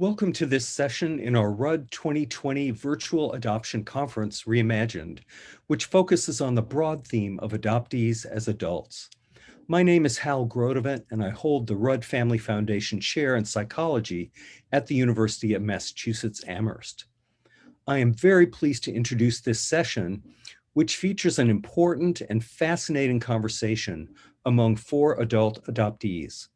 Welcome to this session in our RUD 2020 Virtual Adoption Conference Reimagined, which focuses on the broad theme of adoptees as adults. My name is Hal Grodevant, and I hold the Rudd Family Foundation Chair in Psychology at the University of Massachusetts Amherst. I am very pleased to introduce this session, which features an important and fascinating conversation among 4 adult adoptees.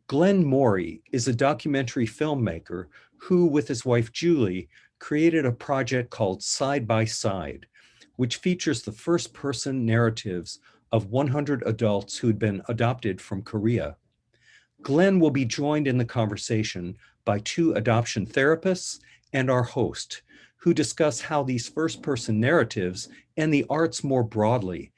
Glenn Morey is a documentary filmmaker who, with his wife Julie, created a project called Side by Side, which features the first-person narratives of 100 adults who'd been adopted from Korea. Glenn will be joined in the conversation by 2 adoption therapists and our host, who discuss how these first-person narratives and the arts more broadly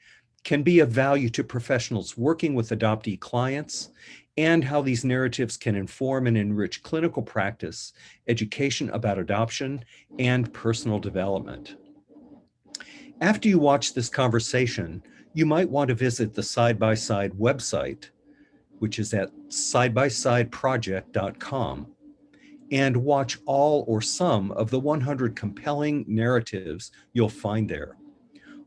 can be of value to professionals working with adoptee clients, and how these narratives can inform and enrich clinical practice, education about adoption, and personal development. After you watch this conversation, you might want to visit the Side by Side website, which is at sidebysideproject.com, and watch all or some of the 100 compelling narratives you'll find there.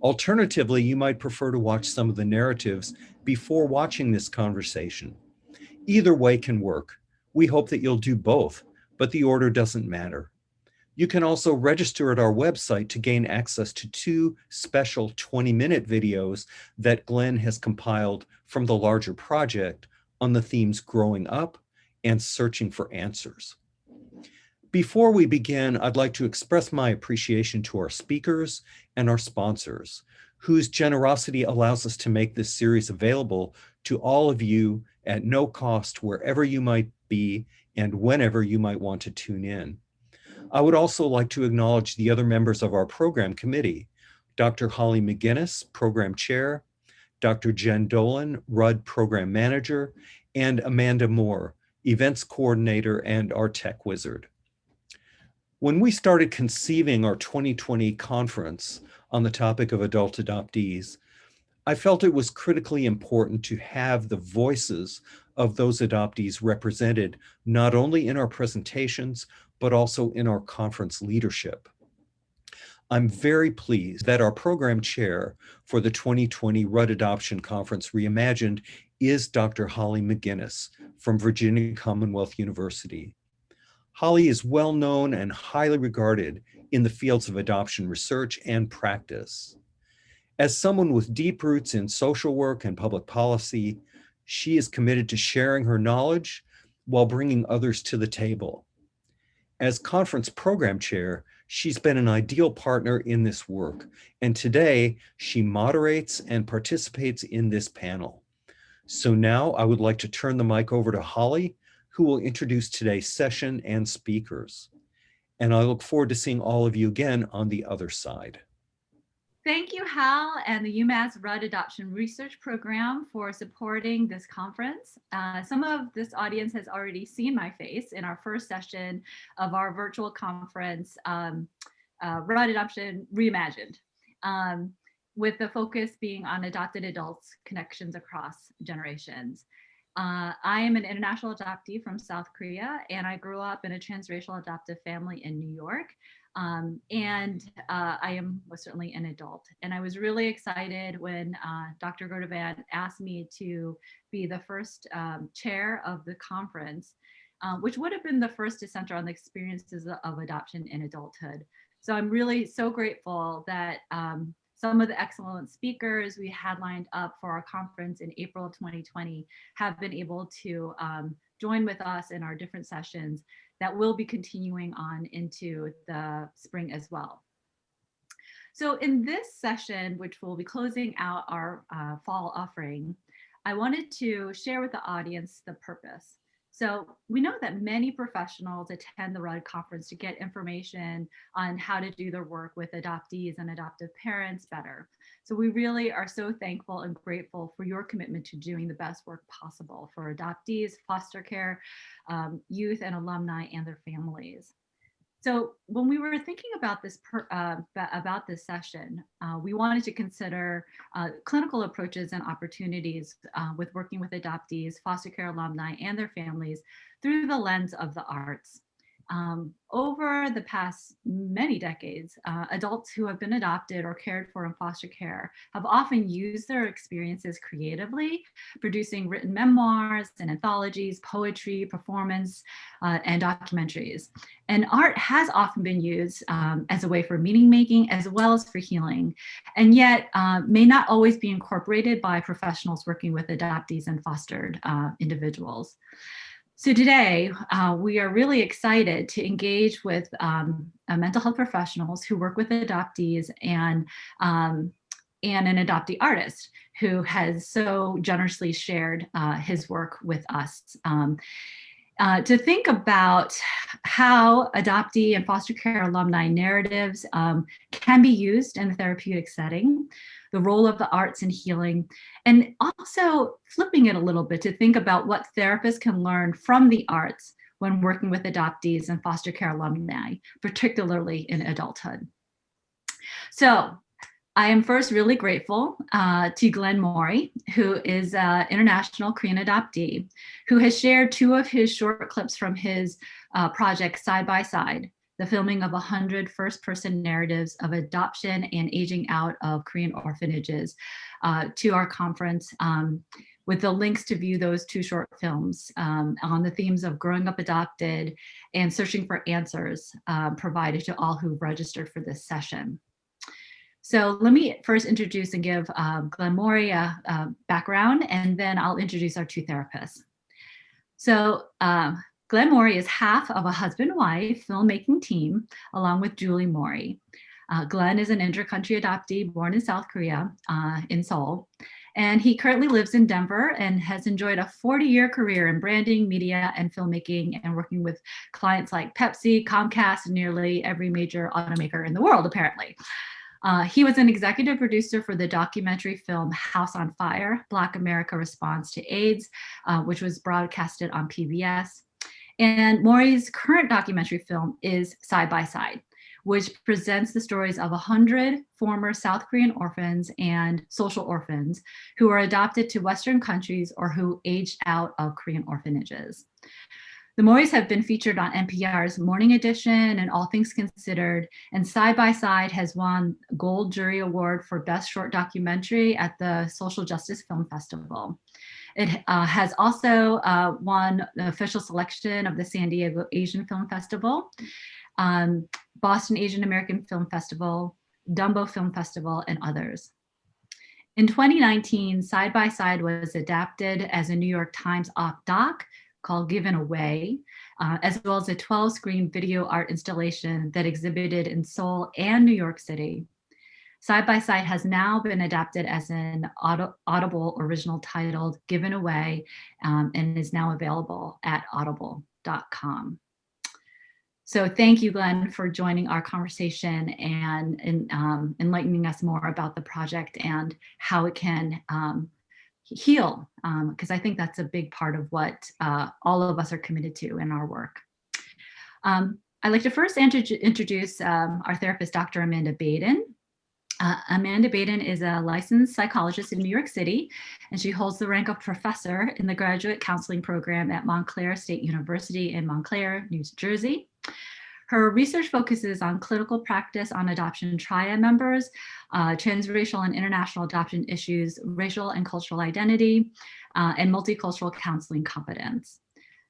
Alternatively, you might prefer to watch some of the narratives before watching this conversation. Either way can work. We hope that you'll do both, but the order doesn't matter. You can also register at our website to gain access to 2 special 20-minute videos that Glenn has compiled from the larger project on the themes growing up and searching for answers. Before we begin, I'd like to express my appreciation to our speakers and our sponsors, whose generosity allows us to make this series available to all of you at no cost wherever you might be and whenever you might want to tune in. I would also like to acknowledge the other members of our program committee, Dr. Holly McGinnis, Program Chair, Dr. Jen Dolan, Rudd Program Manager, and Amanda Moore, Events Coordinator and our Tech Wizard. When we started conceiving our 2020 conference on the topic of adult adoptees, I felt it was critically important to have the voices of those adoptees represented not only in our presentations, but also in our conference leadership. I'm very pleased that our program chair for the 2020 Rudd Adoption Conference Reimagined is Dr. Holly McGinnis from Virginia Commonwealth University. Holly is well known and highly regarded in the fields of adoption research and practice. As someone with deep roots in social work and public policy, she is committed to sharing her knowledge while bringing others to the table. As conference program chair, she's been an ideal partner in this work, and today she moderates and participates in this panel. So now I would like to turn the mic over to Holly, who will introduce today's session and speakers. And I look forward to seeing all of you again on the other side. Thank you, Hal, and the UMass Rudd Adoption Research Program for supporting this conference. Some of this audience has already seen my face in our first session of our virtual conference, Rudd Adoption Reimagined, with the focus being on adopted adults' connections across generations. I am an international adoptee from South Korea, and I grew up in a transracial adoptive family in New York. I am most certainly an adult. And I was really excited when Dr. Grodevant asked me to be the first chair of the conference, which would have been the first to center on the experiences of adoption in adulthood. So I'm really so grateful that some of the excellent speakers we had lined up for our conference in April 2020 have been able to join with us in our different sessions that will be continuing on into the spring as well. So in this session, which will be closing out our fall offering, I wanted to share with the audience the purpose. So we know that many professionals attend the Rudd conference to get information on how to do their work with adoptees and adoptive parents better. So we really are so thankful and grateful for your commitment to doing the best work possible for adoptees, foster care, youth and alumni and their families. So when we were thinking about this session, we wanted to consider clinical approaches and opportunities with working with adoptees, foster care alumni, and their families through the lens of the arts. Over the past many decades, adults who have been adopted or cared for in foster care have often used their experiences creatively, producing written memoirs and anthologies, poetry, performance, and documentaries. And art has often been used as a way for meaning making as well as for healing, and yet may not always be incorporated by professionals working with adoptees and fostered individuals. So today, we are really excited to engage with mental health professionals who work with adoptees and an adoptee artist who has so generously shared his work with us. To think about how adoptee and foster care alumni narratives can be used in the therapeutic setting, the role of the arts in healing, and also flipping it a little bit to think about what therapists can learn from the arts when working with adoptees and foster care alumni, particularly in adulthood. So I am first really grateful to Glenn Morey, who is an international Korean adoptee, who has shared 2 of his short clips from his project Side by Side, the filming of 100 first-person narratives of adoption and aging out of Korean orphanages to our conference, with the links to view those 2 short films on the themes of growing up adopted and searching for answers provided to all who registered for this session. So let me first introduce and give Glenn Morey a background, and then I'll introduce our 2 therapists. So Glenn Morey is half of a husband-wife filmmaking team, along with Julie Morey. Glenn is an inter-country adoptee born in South Korea, in Seoul, and he currently lives in Denver and has enjoyed a 40-year career in branding, media, and filmmaking, and working with clients like Pepsi, Comcast, and nearly every major automaker in the world, apparently. He was an executive producer for the documentary film House on Fire, Black America Response to AIDS, which was broadcasted on PBS. And Morey's current documentary film is Side by Side, which presents the stories of 100 former South Korean orphans and social orphans who were adopted to Western countries or who aged out of Korean orphanages. The Moreys have been featured on NPR's Morning Edition and All Things Considered, and Side by Side has won Gold Jury Award for Best Short Documentary at the Social Justice Film Festival. It has also won the official selection of the San Diego Asian Film Festival, Boston Asian American Film Festival, Dumbo Film Festival, and others. In 2019, Side by Side was adapted as a New York Times op doc called Given Away, as well as a 12-screen video art installation that exhibited in Seoul and New York City. Side by Side has now been adapted as an Audible original titled Given Away, and is now available at audible.com. So thank you, Glenn, for joining our conversation and enlightening us more about the project and how it can heal, because I think that's a big part of what all of us are committed to in our work. I'd like to first introduce our therapist, Dr. Amanda Baden. Amanda Baden is a licensed psychologist in New York City, and she holds the rank of professor in the graduate counseling program at Montclair State University in Montclair, New Jersey. Her research focuses on clinical practice on adoption triad members, transracial and international adoption issues, racial and cultural identity, and multicultural counseling competence.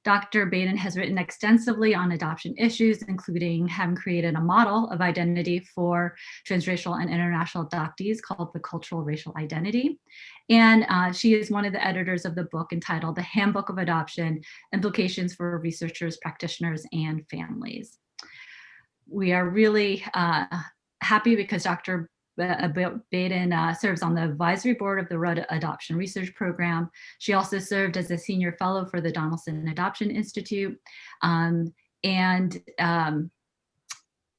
Dr. Baden has written extensively on adoption issues, including having created a model of identity for transracial and international adoptees called the Cultural Racial Identity. And she is one of the editors of the book entitled The Handbook of Adoption: Implications for Researchers, Practitioners, and Families. We are really happy because Dr. Baden serves on the advisory board of the Rudd Adoption Research Program. She also served as a senior fellow for the Donaldson Adoption Institute, and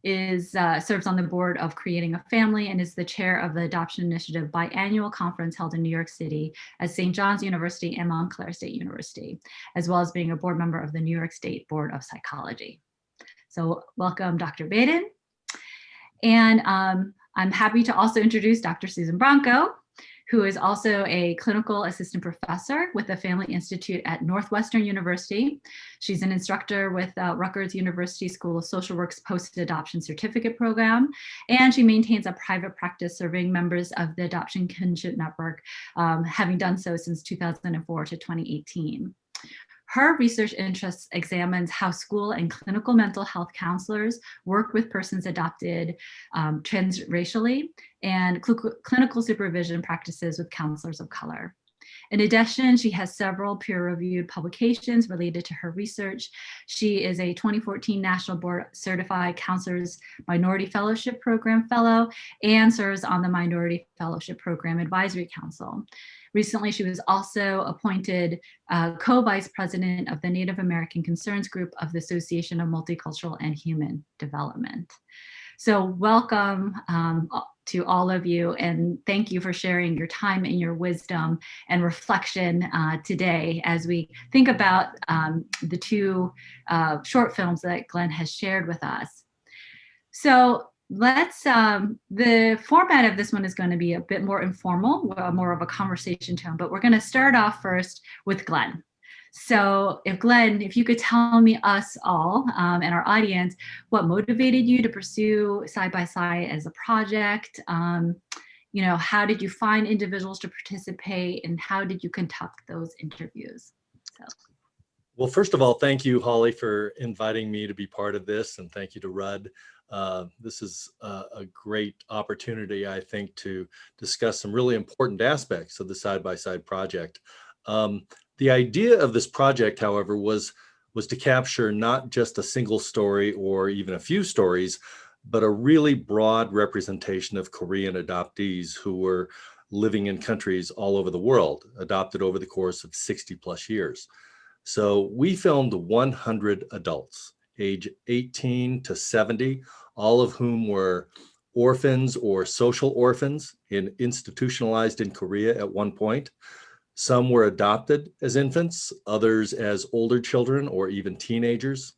serves on the board of Creating a Family, and is the chair of the Adoption Initiative biannual conference held in New York City at St. John's University and Montclair State University, as well as being a board member of the New York State Board of Psychology. So welcome, Dr. Baden. And I'm happy to also introduce Dr. Susan Branco, who is also a clinical assistant professor with the Family Institute at Northwestern University. She's an instructor with Rutgers University School of Social Work's Post-Adoption Certificate Program, and she maintains a private practice serving members of the Adoption Kinship Network, having done so since 2004 to 2018. Her research interests examines how school and clinical mental health counselors work with persons adopted transracially and clinical supervision practices with counselors of color. In addition, she has several peer-reviewed publications related to her research. She is a 2014 National Board Certified Counselors Minority Fellowship Program Fellow and serves on the Minority Fellowship Program Advisory Council. Recently, she was also appointed co-vice president of the Native American Concerns Group of the Association of Multicultural and Human Development. So welcome to all of you, and thank you for sharing your time and your wisdom and reflection today as we think about the two short films that Glenn has shared with us. So let's, the format of this one is going to be a bit more informal, more of a conversation tone, but we're going to start off first with Glenn. So Glenn, if you could tell me, us all, and our audience, what motivated you to pursue Side by Side as a project? You know, how did you find individuals to participate, and how did you conduct those interviews? So. Well, first of all, thank you, Holly, for inviting me to be part of this, and thank you to Rudd. This is a great opportunity, I think, to discuss some really important aspects of the Side by Side project. The idea of this project, however, was to capture not just a single story or even a few stories, but a really broad representation of Korean adoptees who were living in countries all over the world, adopted over the course of 60 plus years. So we filmed 100 adults, age 18 to 70, all of whom were orphans or social orphans institutionalized in Korea at one point. Some were adopted as infants, others as older children or even teenagers.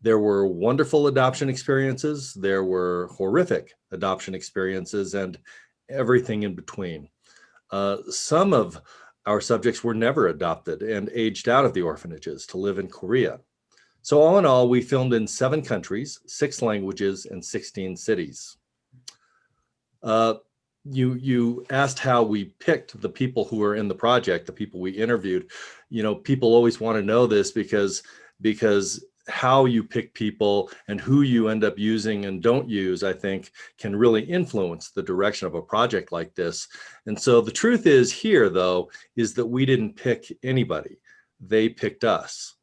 There were wonderful adoption experiences, there were horrific adoption experiences, and everything in between. Some of our subjects were never adopted and aged out of the orphanages to live in Korea. So all in all, we filmed in 7 countries, 6 languages, and 16 cities. You asked how we picked the people who were in the project, the people we interviewed. You know, people always want to know this because how you pick people and who you end up using and don't use, I think, can really influence the direction of a project like this. And so the truth is here, though, is that we didn't pick anybody. They picked us.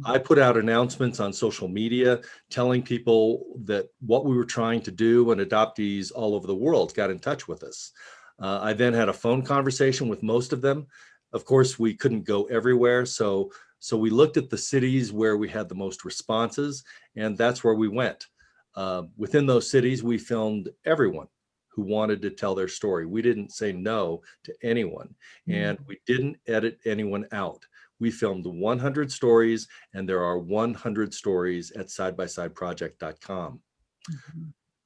I put out announcements on social media telling people that what we were trying to do, and adoptees all over the world got in touch with us. I then had a phone conversation with most of them. Of course, we couldn't go everywhere, so we looked at the cities where we had the most responses, and that's where we went. Within those cities, we filmed everyone who wanted to tell their story. We didn't say no to anyone, and we didn't edit anyone out. We filmed 100 stories, and there are 100 stories at sidebysideproject.com.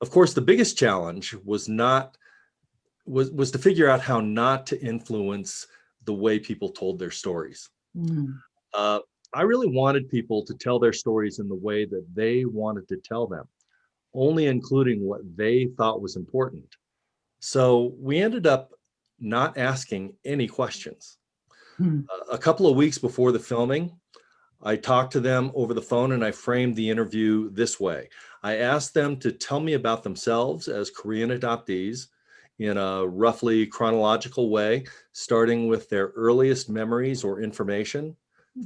Of course, the biggest challenge was to figure out how not to influence the way people told their stories. I really wanted people to tell their stories in the way that they wanted to tell them, only including what they thought was important. So we ended up not asking any questions. A couple of weeks before the filming, I talked to them over the phone, and I framed the interview this way. I asked them to tell me about themselves as Korean adoptees in a roughly chronological way, starting with their earliest memories or information,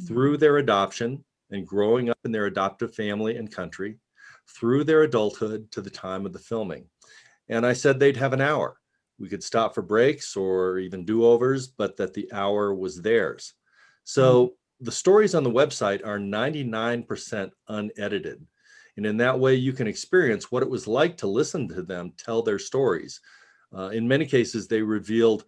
through their adoption and growing up in their adoptive family and country, through their adulthood to the time of the filming. And I said they'd have an hour. We could stop for breaks or even do-overs, but that the hour was theirs. So the stories on the website are 99% unedited. And in that way, you can experience what it was like to listen to them tell their stories. In many cases, they revealed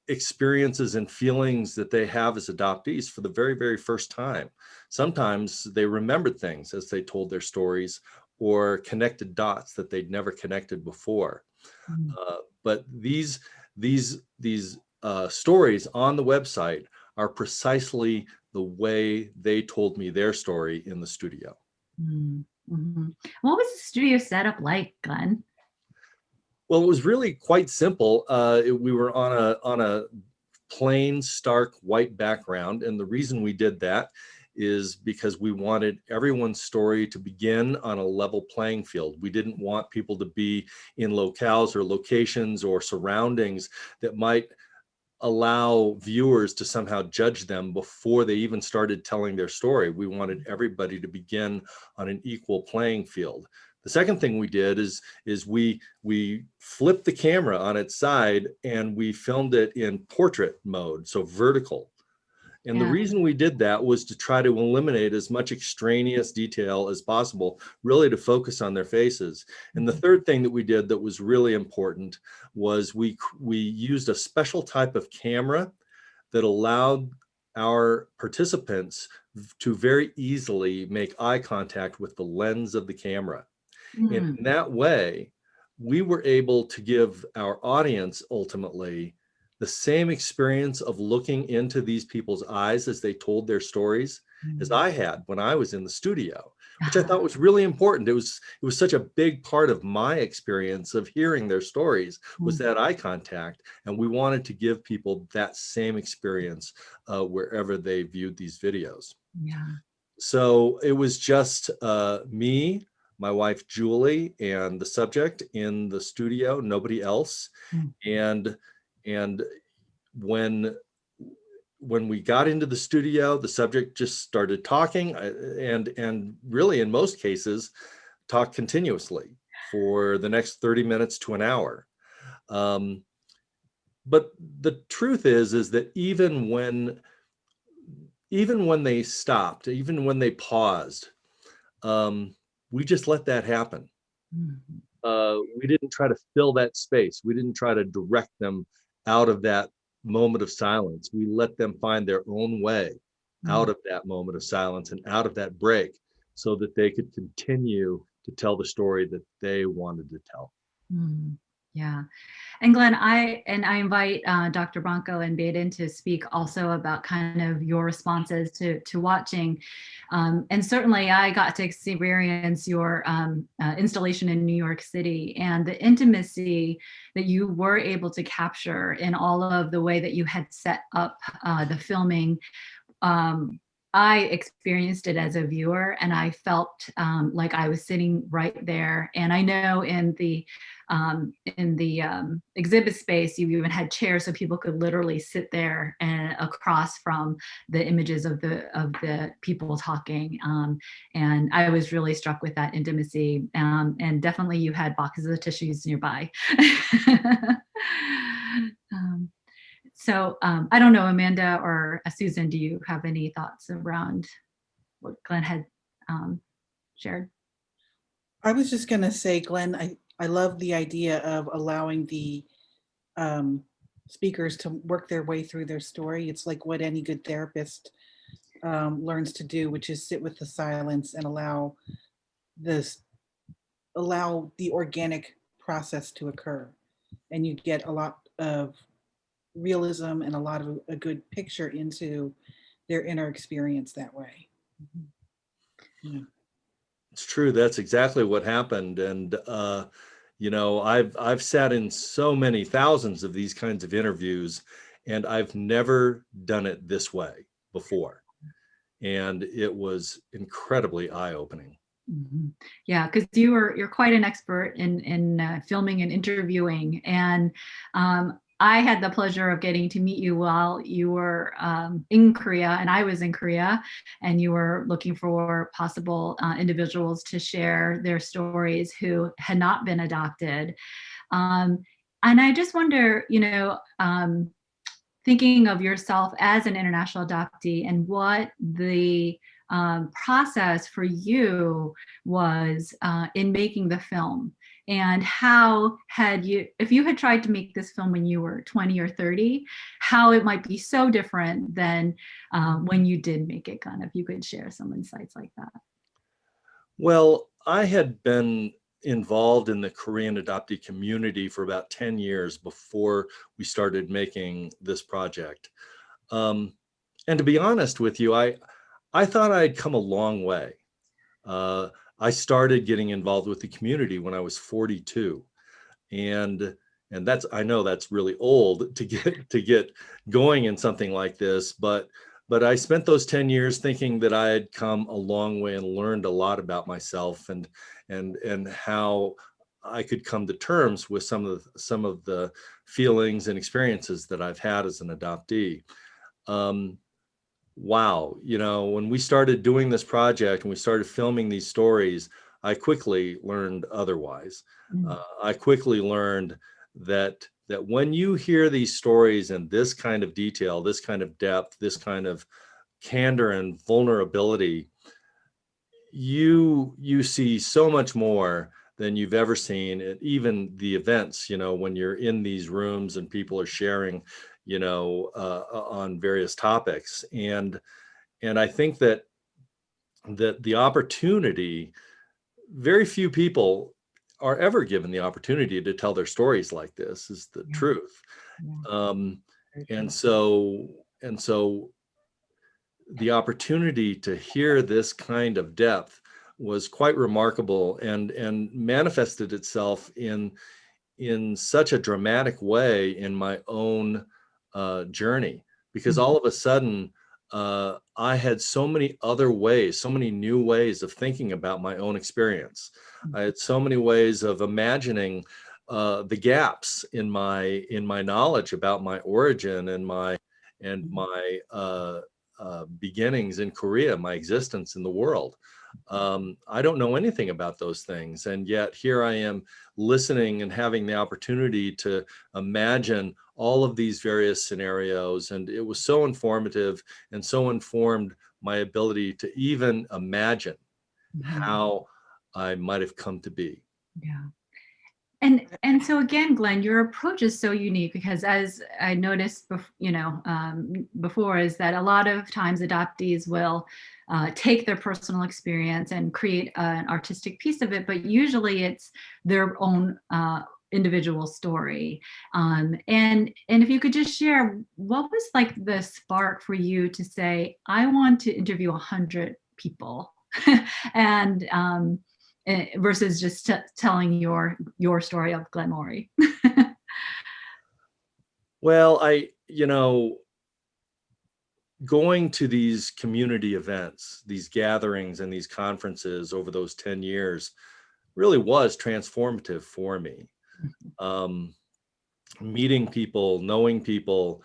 experiences and feelings that they have as adoptees for the very, very first time. Sometimes they remembered things as they told their stories or connected dots that they'd never connected before. But these these stories on the website are precisely the way they told me their story in the studio. Mm-hmm. What was the studio setup like, Glenn? Well, it was really quite simple. We were on a plain, stark white background, and the reason we did that is because we wanted everyone's story to begin on a level playing field. We didn't want people to be in locales or locations or surroundings that might allow viewers to somehow judge them before they even started telling their story. We wanted everybody to begin on an equal playing field. The second thing we did is we flipped the camera on its side and we filmed it in portrait mode, so vertical. And the reason we did that was to try to eliminate as much extraneous detail as possible, really to focus on their faces. And the third thing that we did that was really important was we used a special type of camera that allowed our participants to very easily make eye contact with the lens of the camera. And in that way, we were able to give our audience ultimately the same experience of looking into these people's eyes as they told their stories as I had when I was in the studio, which I thought was really important. It was such a big part of my experience of hearing their stories was that eye contact. And we wanted to give people that same experience wherever they viewed these videos. Yeah. So it was just me, my wife, Julie, and the subject in the studio, nobody else. And when we got into the studio, the subject just started talking and really in most cases talked continuously for the next 30 minutes to an hour. But the truth is that even when they stopped, even when they paused, we just let that happen. We didn't try to fill that space. We didn't try to direct them out of that moment of silence. We let them find their own way out of that moment of silence and out of that break so that they could continue to tell the story that they wanted to tell. Yeah. And Glenn, I invite Dr. Branco and Baden to speak also about kind of your responses to watching. And certainly I got to experience your installation in New York City and the intimacy that you were able to capture in all of the way that you had set up the filming. I experienced it as a viewer and I felt like I was sitting right there. And I know in the exhibit space, you even had chairs so people could literally sit there and across from the images of the people talking. And I was really struck with that intimacy. And definitely you had boxes of tissues nearby. So I don't know, Amanda or Susan, do you have any thoughts around what Glenn had shared? I was just going to say, Glenn, I love the idea of allowing the speakers to work their way through their story. It's like what any good therapist learns to do, which is sit with the silence and allow the organic process to occur. And you get a lot of realism and a lot of a good picture into their inner experience that way. Yeah. It's true. That's exactly what happened. And, you know, I've sat in so many thousands of these kinds of interviews, and I've never done it this way before. And it was incredibly eye-opening. Yeah, because you're quite an expert in filming and interviewing. And I had the pleasure of getting to meet you while you were in Korea and I was in Korea, and you were looking for possible individuals to share their stories who had not been adopted. And I just wonder, you know, thinking of yourself as an international adoptee and what the process for you was in making the film. And how had you, if you had tried to make this film when you were 20 or 30, how it might be so different than when you did make it, Glenn, if you could share some insights like that. Well, I had been involved in the Korean adoptee community for about 10 years before we started making this project. And to be honest with you, I thought I'd come a long way. I started getting involved with the community when I was 42. And that's, I know that's really old to get going in something like this, but I spent those 10 years thinking that I had come a long way and learned a lot about myself and how I could come to terms with some of the feelings and experiences that I've had as an adoptee. Wow, you know, when we started doing this project and we started filming these stories, I quickly learned otherwise. I quickly learned that when you hear these stories in this kind of detail, this kind of depth, this kind of candor and vulnerability, you see so much more than you've ever seen at even the events, you know, when you're in these rooms and people are sharing, you know, on various topics. And I think that the opportunity, very few people are ever given the opportunity to tell their stories like this, is the truth. And so the opportunity to hear this kind of depth was quite remarkable and manifested itself in such a dramatic way in my own journey, because all of a sudden I had so many other ways, so many new ways of thinking about my own experience. I had so many ways of imagining the gaps in my knowledge about my origin and my beginnings in Korea, my existence in the world. I don't know anything about those things, and yet here I am listening and having the opportunity to imagine all of these various scenarios, and it was so informative and so informed my ability to even imagine how I might have come to be. Yeah. And so again, Glenn, your approach is so unique because, as I noticed, before, is that a lot of times adoptees will take their personal experience and create an artistic piece of it, but usually it's their own individual story. And if you could just share, what was like the spark for you to say, I want to interview 100 people, and versus just telling your story of Glenn Morey? Well, going to these community events, these gatherings and these conferences over those 10 years really was transformative for me. Meeting people, knowing people,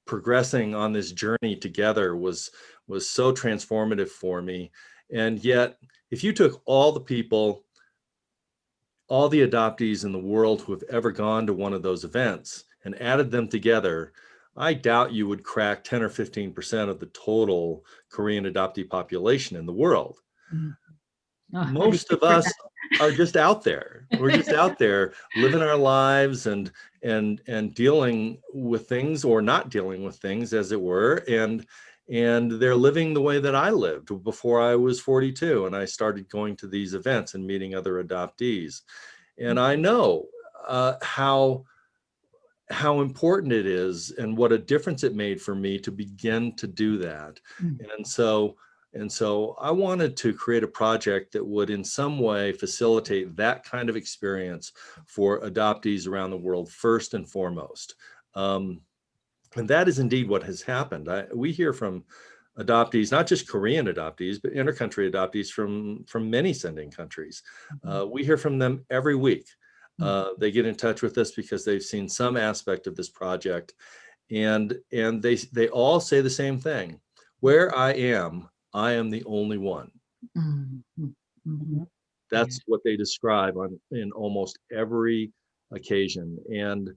progressing on this journey together was so transformative for me. And yet, if you took all the people, all the adoptees in the world who have ever gone to one of those events and added them together, I doubt you would crack 10 or 15% of the total Korean adoptee population in the world. Most of us are just out there. We're just out there living our lives and dealing with things or not dealing with things, as it were. And they're living the way that I lived before I was 42 and I started going to these events and meeting other adoptees. And I know how important it is and what a difference it made for me to begin to do that. And so I wanted to create a project that would in some way facilitate that kind of experience for adoptees around the world, first and foremost. And that is indeed what has happened. We hear from adoptees, not just Korean adoptees, but intercountry adoptees from many sending countries. We hear from them every week. They get in touch with us because they've seen some aspect of this project, and they all say the same thing: where I am the only one. That's what they describe in almost every occasion, and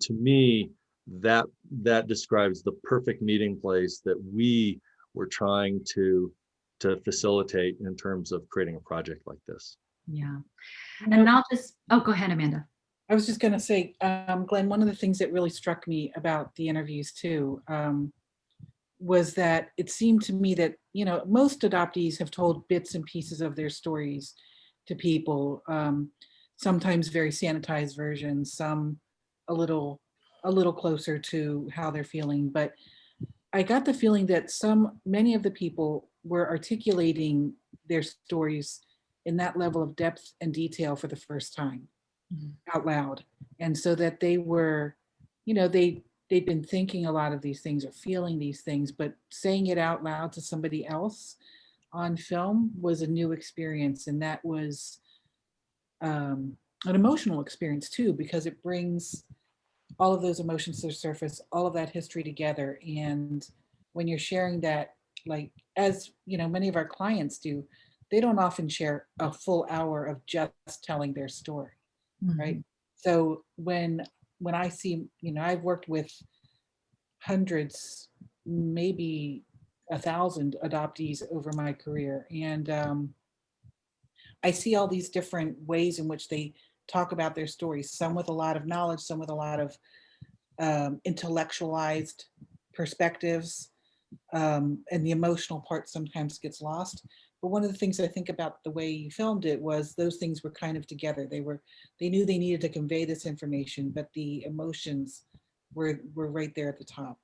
to me, that describes the perfect meeting place that we were trying to facilitate in terms of creating a project like this. Yeah. And I'll just, go ahead, Amanda. I was just going to say, Glenn, one of the things that really struck me about the interviews too, was that it seemed to me that, most adoptees have told bits and pieces of their stories to people. Sometimes very sanitized versions, some a little closer to how they're feeling. But I got the feeling that many of the people were articulating their stories in that level of depth and detail for the first time out loud. And so that they were, they'd been thinking a lot of these things or feeling these things, but saying it out loud to somebody else on film was a new experience. And that was an emotional experience too, because it brings all of those emotions to the surface, all of that history together. And when you're sharing that, like, as many of our clients do, they don't often share a full hour of just telling their story, right? So when I see, I've worked with hundreds, maybe 1,000 adoptees over my career, and I see all these different ways in which they talk about their stories, some with a lot of knowledge, some with a lot of intellectualized perspectives, and the emotional part sometimes gets lost. But one of the things I think about the way you filmed it was those things were kind of together. They knew they needed to convey this information, but the emotions were right there at the top.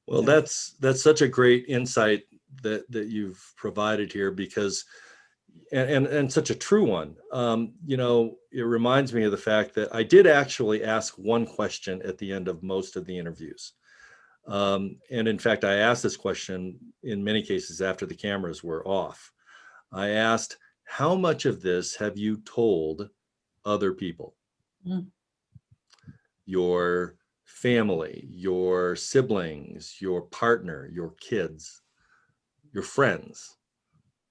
Well, that's such a great insight that you've provided here, because and such a true one. It reminds me of the fact that I did actually ask one question at the end of most of the interviews. And in fact, I asked this question in many cases after the cameras were off. I asked, how much of this have you told other people? Mm. Your family, your siblings, your partner, your kids, your friends,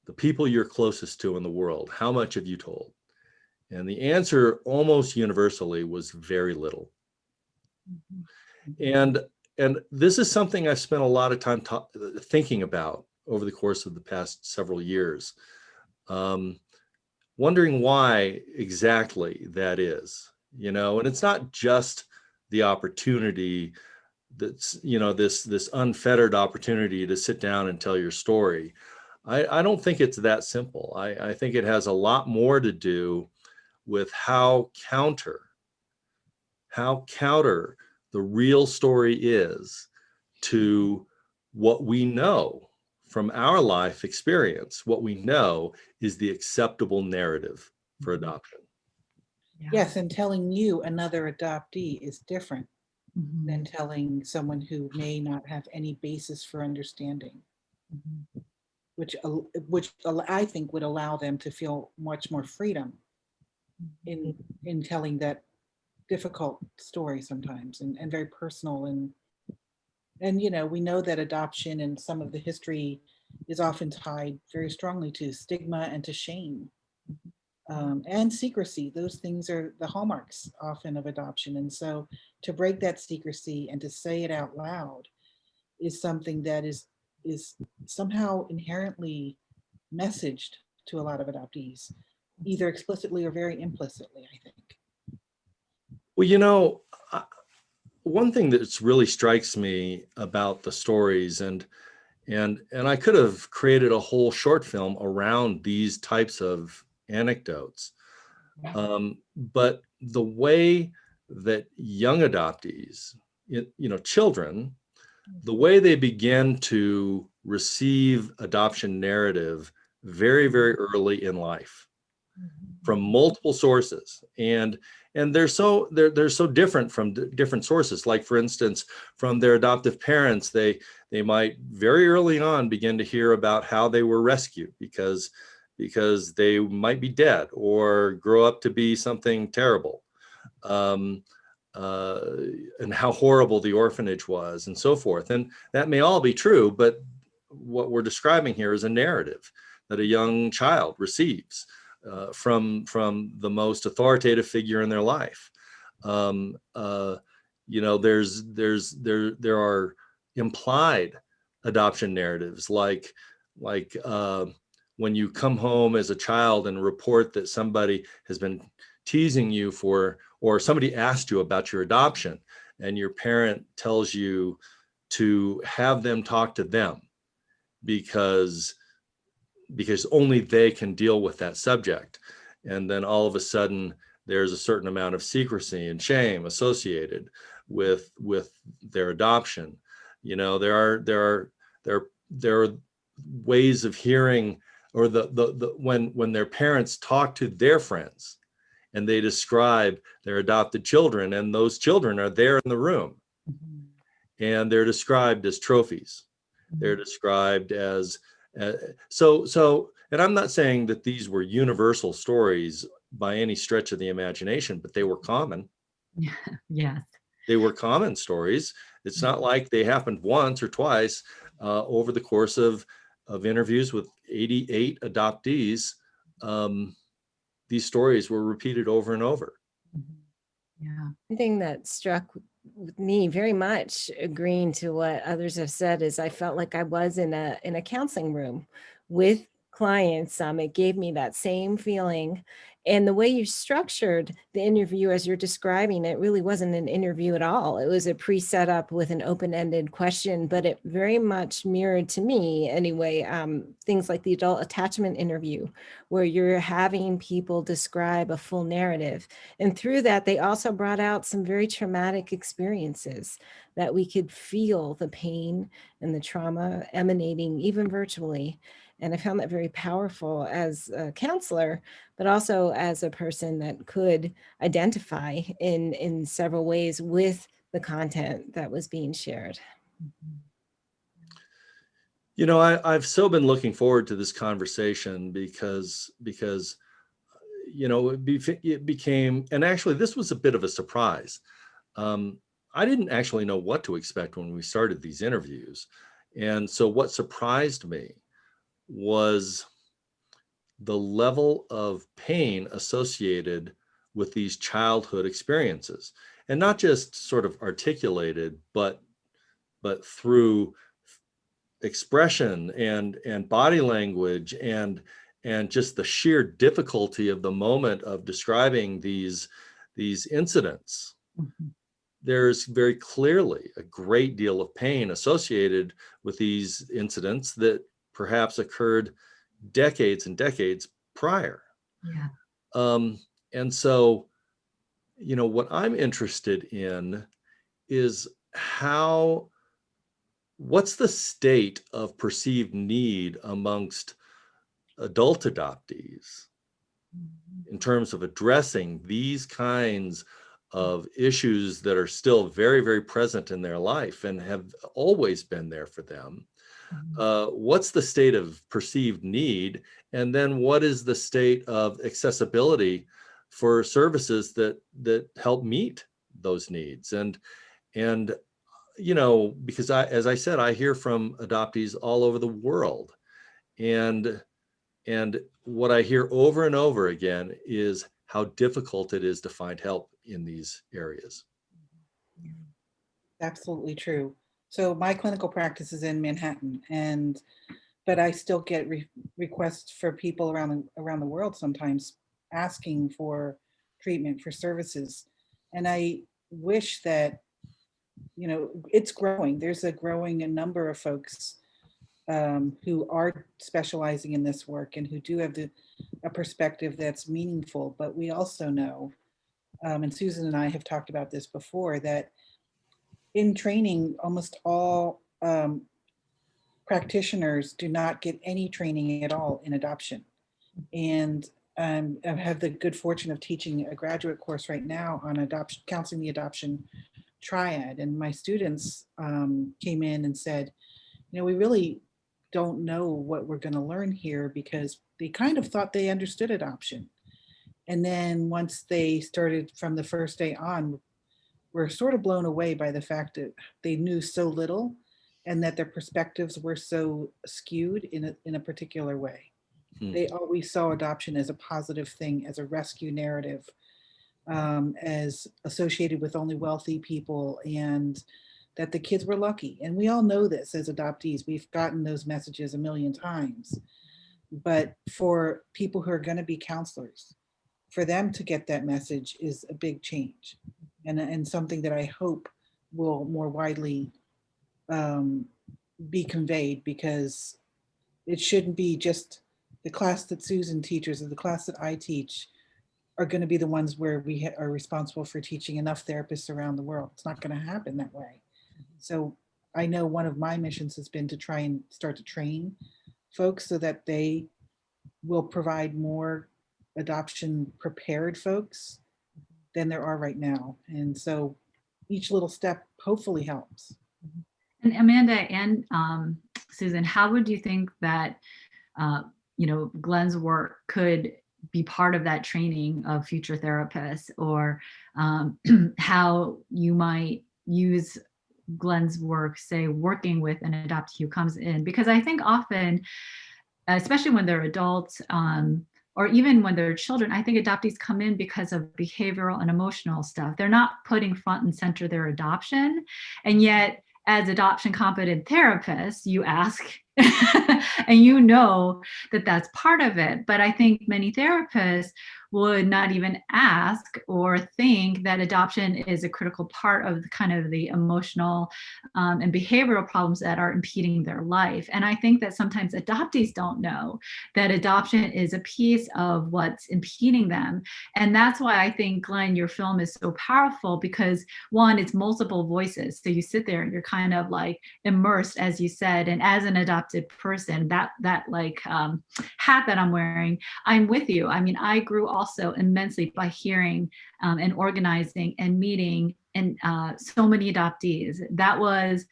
the people you're closest to in the world. How much have you told? And the answer almost universally was very little. And this is something I've spent a lot of time thinking about over the course of the past several years, wondering why exactly that is, and it's not just the opportunity that's, this unfettered opportunity to sit down and tell your story. I don't think it's that simple. I think it has a lot more to do with how counter the real story is to what we know from our life experience. What we know is the acceptable narrative for adoption. Yes, and telling you another adoptee is different than telling someone who may not have any basis for understanding, which I think would allow them to feel much more freedom in telling that difficult story sometimes, and very personal. And we know that adoption and some of the history is often tied very strongly to stigma and to shame, and secrecy. Those things are the hallmarks often of adoption. And so to break that secrecy and to say it out loud is something that is somehow inherently messaged to a lot of adoptees, either explicitly or very implicitly, I think. Well, one thing that really strikes me about the stories, and I could have created a whole short film around these types of anecdotes, but the way that young adoptees, children, the way they begin to receive adoption narrative very, very early in life from multiple sources, and they're so different from different sources. Like, for instance, from their adoptive parents, they might very early on begin to hear about how they were rescued because they might be dead or grow up to be something terrible, and how horrible the orphanage was, and so forth. And that may all be true, but what we're describing here is a narrative that a young child receives from the most authoritative figure in their life. There are implied adoption narratives, like when you come home as a child and report that somebody has been teasing you or somebody asked you about your adoption, and your parent tells you to have them talk to them because because only they can deal with that subject. And then all of a sudden, there's a certain amount of secrecy and shame associated with their adoption. You know, there are ways of hearing, or when their parents talk to their friends and they describe their adopted children, and those children are there in the room, and they're described as trophies. They're described as and I'm not saying that these were universal stories by any stretch of the imagination, but they were common. Yes. They were common stories. It's not like they happened once or twice over the course of interviews with 88 adoptees. These stories were repeated over and over. Yeah. One thing that struck with me very much, agreeing to what others have said, is I felt like I was in a counseling room with clients. It gave me that same feeling. And the way you structured the interview as you're describing it really wasn't an interview at all. It was a pre-set up with an open-ended question, but it very much mirrored, to me anyway, things like the adult attachment interview, where you're having people describe a full narrative. And through that, they also brought out some very traumatic experiences that we could feel the pain and the trauma emanating even virtually. And I found that very powerful as a counselor, but also as a person that could identify in several ways with the content that was being shared. You know, I've so been looking forward to this conversation because you know, it became, and actually this was a bit of a surprise. I didn't actually know what to expect when we started these interviews. And so what surprised me was the level of pain associated with these childhood experiences, and not just sort of articulated, but through expression and body language and just the sheer difficulty of the moment of describing these incidents. There's very clearly a great deal of pain associated with these incidents that perhaps occurred decades and decades prior. Yeah. And so, you know, what I'm interested in is what's the state of perceived need amongst adult adoptees in terms of addressing these kinds of issues that are still very, very present in their life and have always been there for them. What's the state of perceived need? And then what is the state of accessibility for services that help meet those needs? And you know, because as I said, I hear from adoptees all over the world. And what I hear over and over again is how difficult it is to find help in these areas. Absolutely true. So my clinical practice is in Manhattan, but I still get requests for people around the world sometimes asking for treatment, for services. And I wish that, you know, it's growing. There's a growing number of folks who are specializing in this work and who do have a perspective that's meaningful. But we also know, and Susan and I have talked about this before, that in training, almost all practitioners do not get any training at all in adoption. And I have the good fortune of teaching a graduate course right now on adoption, counseling the adoption triad. And my students came in and said, you know, we really don't know what we're going to learn here, because they kind of thought they understood adoption. And then once they started from the first day on, we're sort of blown away by the fact that they knew so little and that their perspectives were so skewed in a particular way. They always saw adoption as a positive thing, as a rescue narrative, as associated with only wealthy people, and that the kids were lucky. And we all know this as adoptees. We've gotten those messages a million times. But for people who are going to be counselors, for them to get that message is a big change, and something that I hope will more widely be conveyed, because it shouldn't be just the class that Susan teaches or the class that I teach are going to be the ones where we are responsible for teaching enough therapists around the world. It's not going to happen that way. So I know one of my missions has been to try and start to train folks so that they will provide more adoption prepared folks than there are right now. And so each little step hopefully helps. And Amanda and Susan, how would you think that Glenn's work could be part of that training of future therapists, or how you might use Glenn's work, say, working with an adoptee who comes in? Because I think often, especially when they're adults, or even when they're children, I think adoptees come in because of behavioral and emotional stuff. They're not putting front and center their adoption. And yet, as adoption competent therapists, you ask, and you know that that's part of it. But I think many therapists would not even ask or think that adoption is a critical part of the emotional and behavioral problems that are impeding their life. And I think that sometimes adoptees don't know that adoption is a piece of what's impeding them. And that's why I think, Glenn, your film is so powerful, because one, it's multiple voices. So you sit there and you're kind of like immersed, as you said, and as an adopted person, that hat that I'm wearing, I'm with you. I mean, I grew also immensely by hearing and organizing and meeting and so many adoptees. That was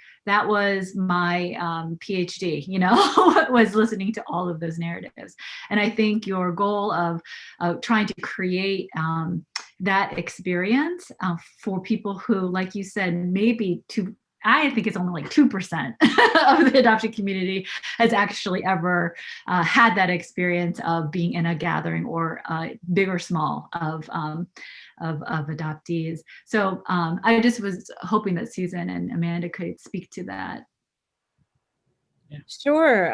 my PhD, was listening to all of those narratives. And I think your goal of trying to create that experience for people who, like you said, maybe I think it's only like 2% of the adoption community has actually ever had that experience of being in a gathering, or big or small, of adoptees. So I just was hoping that Susan and Amanda could speak to that. Sure.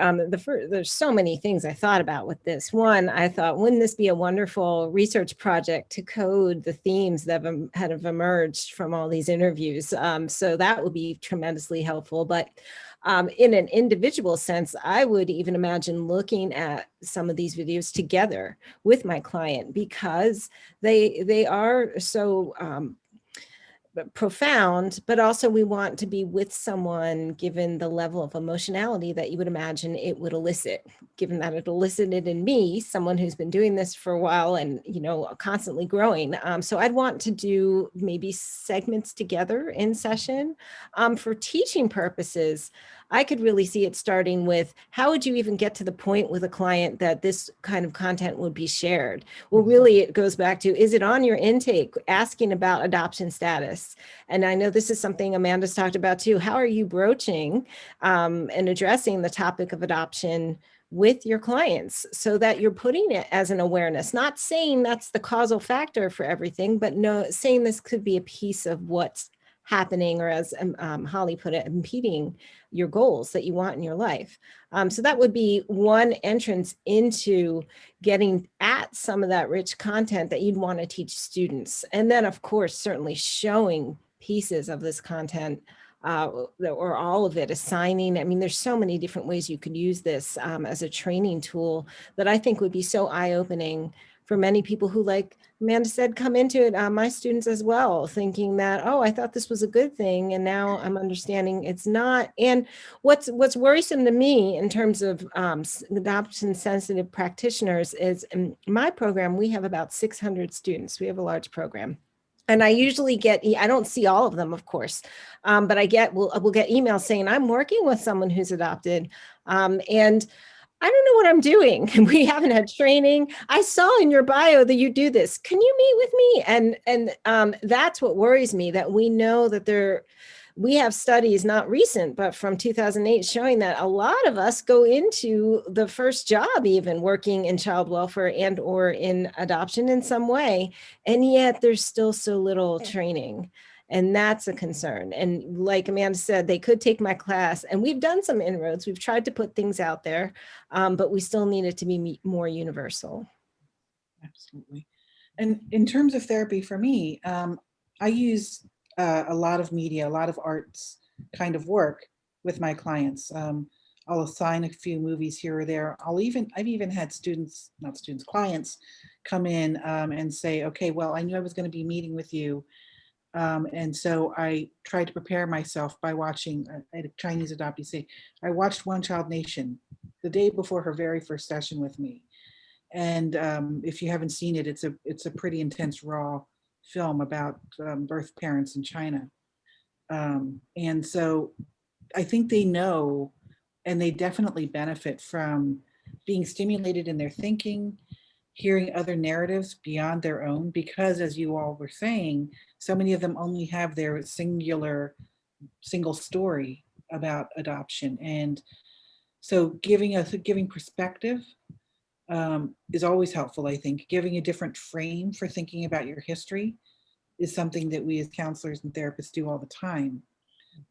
There's so many things I thought about with this. One, I thought, wouldn't this be a wonderful research project to code the themes that have emerged from all these interviews? So that would be tremendously helpful. But in an individual sense, I would even imagine looking at some of these videos together with my client, because they are so profound, but also we want to be with someone given the level of emotionality that you would imagine it would elicit, given that it elicited in me, someone who's been doing this for a while and constantly growing. So I'd want to do maybe segments together in session. For teaching purposes, I could really see it starting with, how would you even get to the point with a client that this kind of content would be shared? Well, really, it goes back to, is it on your intake, asking about adoption status? And I know this is something Amanda's talked about too. How are you broaching and addressing the topic of adoption with your clients, so that you're putting it as an awareness, not saying that's the causal factor for everything, but saying this could be a piece of what's happening, or as Holly put it, impeding your goals that you want in your life. So that would be one entrance into getting at some of that rich content that you'd want to teach students. And then, of course, certainly showing pieces of this content, or all of it, assigning. I mean, there's so many different ways you could use this as a training tool that I think would be so eye-opening for many people who, like Amanda said, come into it, my students as well, thinking that, oh, I thought this was a good thing, and now I'm understanding it's not. And what's worrisome to me in terms of adoption sensitive practitioners is, in my program, we have about 600 students. We have a large program. And I usually I don't see all of them, of course, but we'll get emails saying, I'm working with someone who's adopted, and I don't know what I'm doing. We haven't had training. I saw in your bio that you do this. Can you meet with me? And that's what worries me, that we know that we have studies, not recent, but from 2008, showing that a lot of us go into the first job even working in child welfare and or in adoption in some way, and yet there's still so little training. And that's a concern. And like Amanda said, they could take my class, and we've done some inroads. We've tried to put things out there, but we still need it to be more universal. Absolutely. And in terms of therapy for me, I use a lot of media, a lot of arts kind of work with my clients. I'll assign a few movies here or there. I've even had clients come in and say, okay, well, I knew I was going to be meeting with you. And so I tried to prepare myself by watching a Chinese adoptee say, I watched One Child Nation the day before her very first session with me. And if you haven't seen it, it's a pretty intense, raw film about birth parents in China. And so I think they know, and they definitely benefit from being stimulated in their thinking, hearing other narratives beyond their own, because as you all were saying, so many of them only have their single story about adoption. And so giving perspective is always helpful, I think. Giving a different frame for thinking about your history is something that we as counselors and therapists do all the time.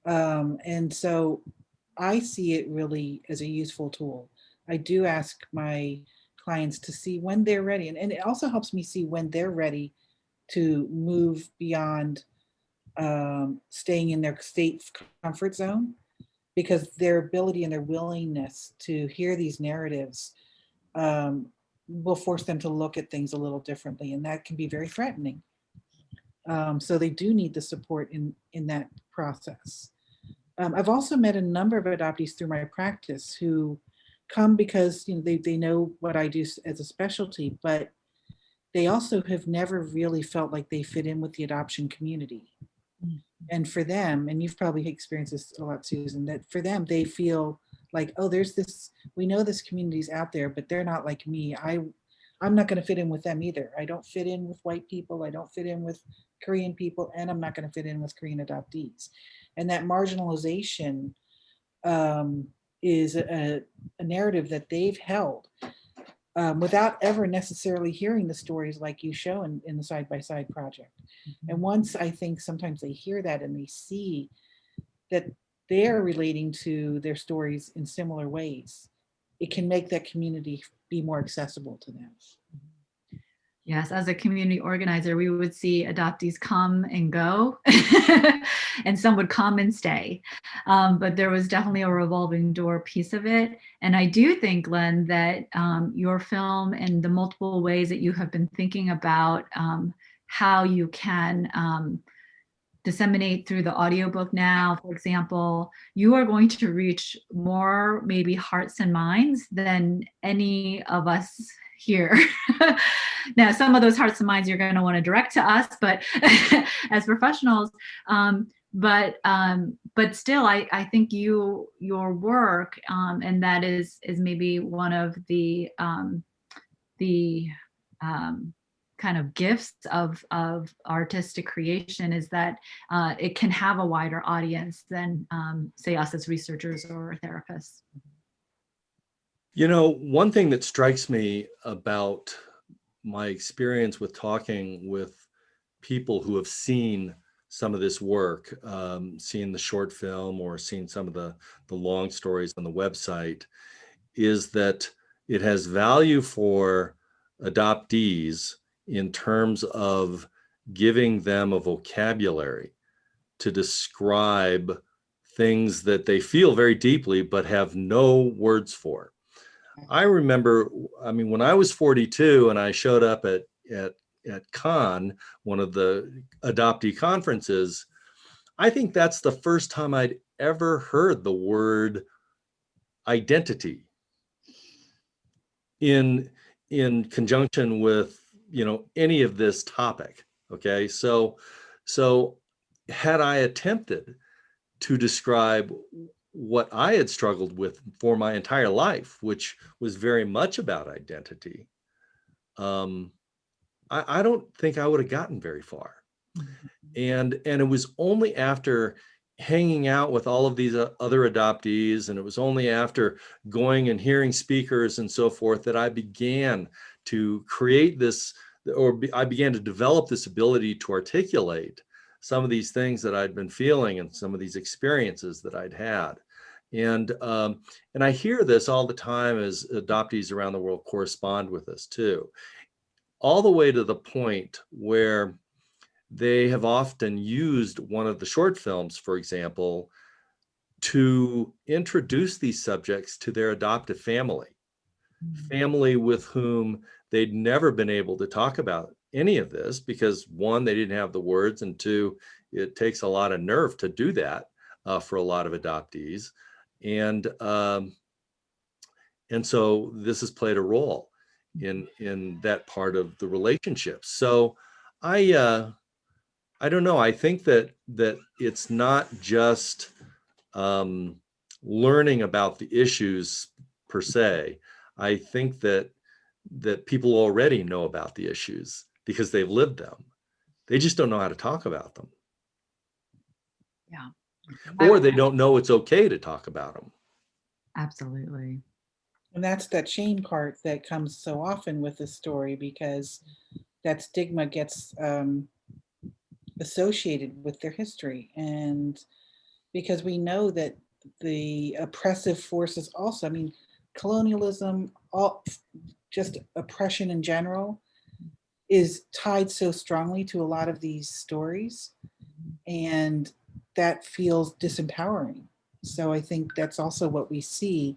And so I see it really as a useful tool. I do ask my clients to see when they're ready. And it also helps me see when they're ready to move beyond staying in their safe comfort zone, because their ability and their willingness to hear these narratives will force them to look at things a little differently. And that can be very threatening. So they do need the support in that process. I've also met a number of adoptees through my practice who come because they know what I do as a specialty, but they also have never really felt like they fit in with the adoption community. And for them, and you've probably experienced this a lot, Susan, that for them, they feel like, oh, we know this community's out there, but they're not like me. I'm not going to fit in with them either. I don't fit in with white people. I don't fit in with Korean people, and I'm not going to fit in with Korean adoptees. And that marginalization is a narrative that they've held without ever necessarily hearing the stories like you show in the side-by-side project. And once I think sometimes they hear that and they see that they're relating to their stories in similar ways, it can make that community be more accessible to them. Yes, as a community organizer, we would see adoptees come and go, and some would come and stay. But there was definitely a revolving door piece of it. And I do think, Glenn, that your film and the multiple ways that you have been thinking about how you can disseminate through the audiobook now, for example, you are going to reach more maybe hearts and minds than any of us here. Now, some of those hearts and minds you're going to want to direct to us, but as professionals, but still, I think your work, and that is maybe one of the kind of gifts of artistic creation, is that it can have a wider audience than say us as researchers or therapists. One thing that strikes me about my experience with talking with people who have seen some of this work, seen the short film or seen some of the long stories on the website, is that it has value for adoptees in terms of giving them a vocabulary to describe things that they feel very deeply but have no words for. I remember, when I was 42 and I showed up at Cannes, one of the adoptee conferences, I think that's the first time I'd ever heard the word identity in conjunction with any of this topic. Okay, so had I attempted to describe what I had struggled with for my entire life, which was very much about identity, I don't think I would have gotten very far. And it was only after hanging out with all of these other adoptees, and it was only after going and hearing speakers and so forth, that I began to create this, I began to develop this ability to articulate some of these things that I'd been feeling and some of these experiences that I'd had. And I hear this all the time as adoptees around the world correspond with us too, all the way to the point where they have often used one of the short films, for example, to introduce these subjects to their adoptive family, family with whom they'd never been able to talk about any of this because, one, they didn't have the words, and two, it takes a lot of nerve to do that for a lot of adoptees. And so this has played a role in that part of the relationship. So I don't know. I think that it's not just learning about the issues per se. I think that people already know about the issues because they've lived them. They just don't know how to talk about them. Yeah. Or they don't know it's okay to talk about them. Absolutely. And that's that shame part that comes so often with this story, because that stigma gets associated with their history. And because we know that the oppressive forces also, I mean, colonialism, all just oppression in general, is tied so strongly to a lot of these stories, and that feels disempowering. So I think that's also what we see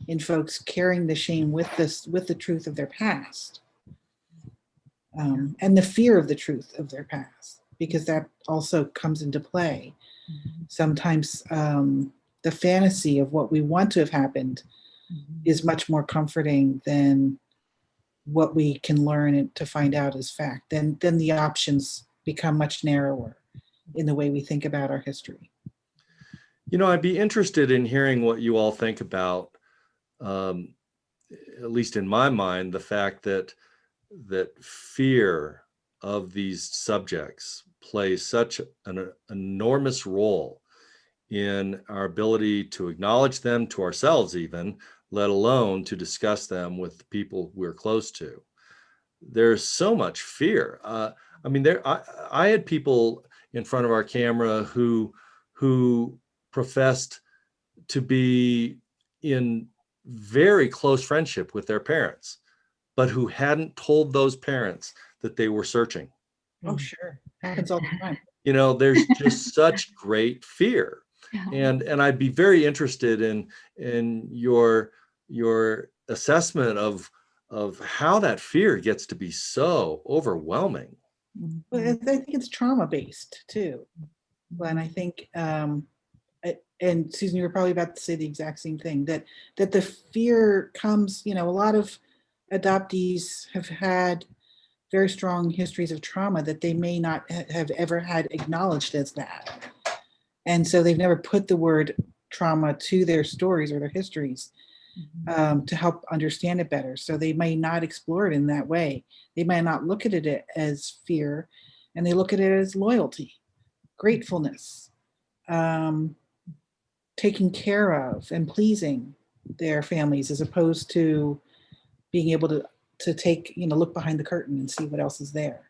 in folks carrying the shame with the truth of their past, and the fear of the truth of their past, because that also comes into play. Sometimes the fantasy of what we want to have happened is much more comforting than what we can learn and to find out is fact. Then the options become much narrower in the way we think about our history. You know, I'd be interested in hearing what you all think about, at least in my mind, the fact that fear of these subjects plays such an enormous role in our ability to acknowledge them to ourselves, even, let alone to discuss them with the people we're close to. There's so much fear. I mean, I had people in front of our camera who professed to be in very close friendship with their parents, but who hadn't told those parents that they were searching. Oh, sure. Happens all the time. You know, there's just such great fear. And I'd be very interested in your assessment of how that fear gets to be so overwhelming. But I think it's trauma based too. Glenn, I think, and Susan, you were probably about to say the exact same thing, that the fear comes, you know, a lot of adoptees have had very strong histories of trauma that they may not have ever had acknowledged as that. And so they've never put the word trauma to their stories or their histories to help understand it better. So they may not explore it in that way. They might not look at it as fear, and they look at it as loyalty, gratefulness, taking care of and pleasing their families, as opposed to being able to take, you know, look behind the curtain and see what else is there.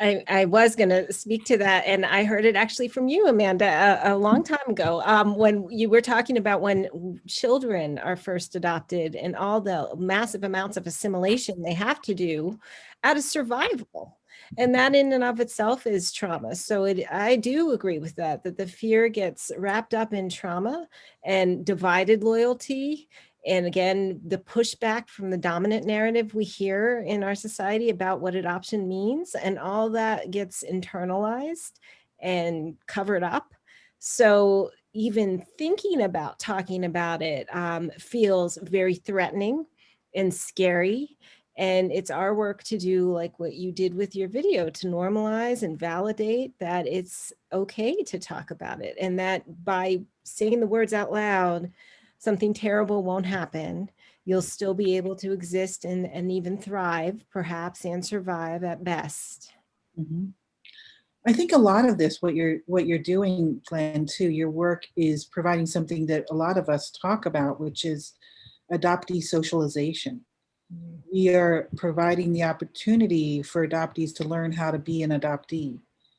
I was going to speak to that, and I heard it actually from you, Amanda, a long time ago, when you were talking about when children are first adopted and all the massive amounts of assimilation they have to do out of survival. And that in and of itself is trauma. So I do agree with that the fear gets wrapped up in trauma and divided loyalty. And again, the pushback from the dominant narrative we hear in our society about what adoption means, and all that gets internalized and covered up. So even thinking about talking about it feels very threatening and scary. And it's our work to do, like what you did with your video, to normalize and validate that it's okay to talk about it, and that by saying the words out loud, something terrible won't happen. You'll still be able to exist and even thrive, perhaps, and survive at best. Mm-hmm. I think a lot of this, what you're doing, Glenn, too, your work is providing something that a lot of us talk about, which is adoptee socialization. We are providing the opportunity for adoptees to learn how to be an adoptee.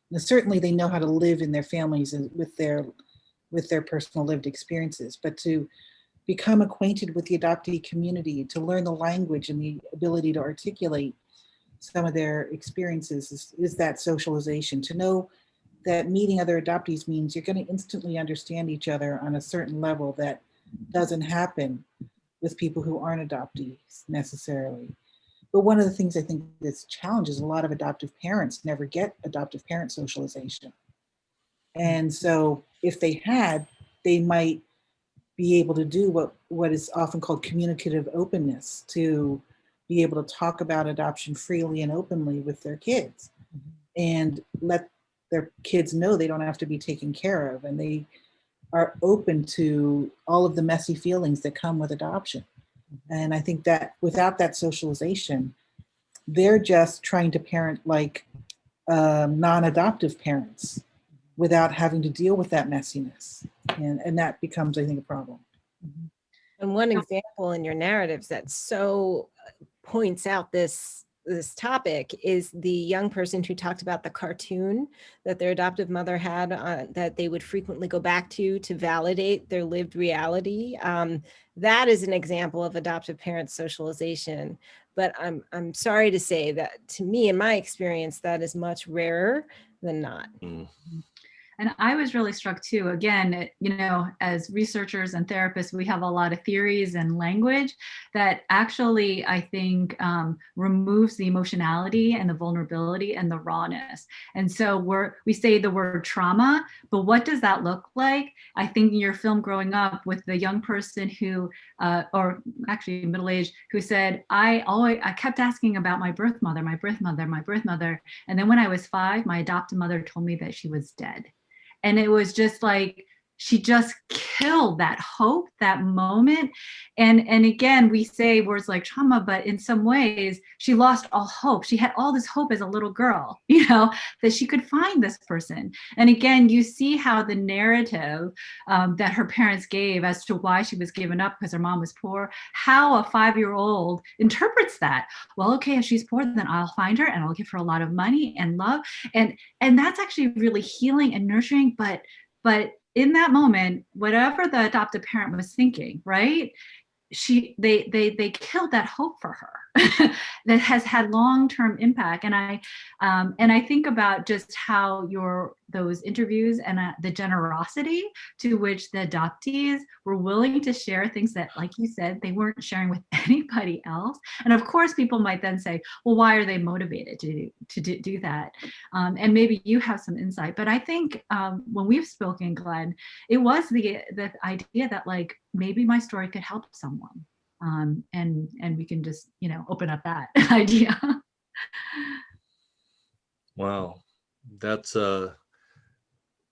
Now, certainly they know how to live in their families and with their personal lived experiences, but to become acquainted with the adoptee community, to learn the language and the ability to articulate some of their experiences is that socialization, to know that meeting other adoptees means you're going to instantly understand each other on a certain level that doesn't happen with people who aren't adoptees necessarily. But one of the things I think that's challenges, a lot of adoptive parents never get adoptive parent socialization. And so if they had, they might be able to do what is often called communicative openness, to be able to talk about adoption freely and openly with their kids and let their kids know they don't have to be taken care of, and they are open to all of the messy feelings that come with adoption. And I think that without that socialization, they're just trying to parent like non-adoptive parents without having to deal with that messiness. And that becomes, I think, a problem. And one example in your narratives that so points out this topic is the young person who talked about the cartoon that their adoptive mother had that they would frequently go back to validate their lived reality. That is an example of adoptive parent socialization. But I'm sorry to say that, to me, in my experience, that is much rarer than not. And I was really struck too, again, you know, as researchers and therapists, we have a lot of theories and language that actually, I think, removes the emotionality and the vulnerability and the rawness. And so we say the word trauma, but what does that look like? I think in your film Growing Up, with the young person who, or actually middle-aged, who said, I kept asking about my birth mother. And then when I was 5, my adopted mother told me that she was dead. And it was just like, she just killed that hope, that moment. And again, we say words like trauma, but in some ways, she lost all hope. She had all this hope as a little girl, you know, that she could find this person. And again, you see how the narrative that her parents gave as to why she was given up because her mom was poor, how a 5-year-old interprets that. Well, okay, if she's poor, then I'll find her and I'll give her a lot of money and love. And that's actually really healing and nurturing, but in that moment, whatever the adoptive parent was thinking, right? They killed that hope for her that has had long-term impact. And I think about just how those interviews and the generosity to which the adoptees were willing to share things that, like you said, they weren't sharing with anybody else. And of course, people might then say, well, why are they motivated to do that? And maybe you have some insight. But I think when we've spoken, Glenn, it was the idea that, like, maybe my story could help someone. And we can just, you know, open up that idea. Wow.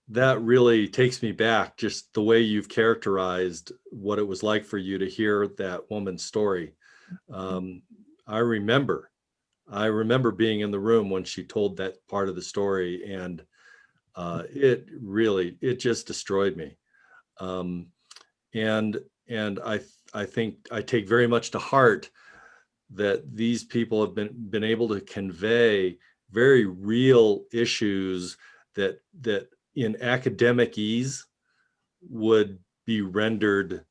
That really takes me back, just the way you've characterized what it was like for you to hear that woman's story. I remember being in the room when she told that part of the story, and it just destroyed me. And I think I take very much to heart that these people have been able to convey very real issues that in academic ease would be rendered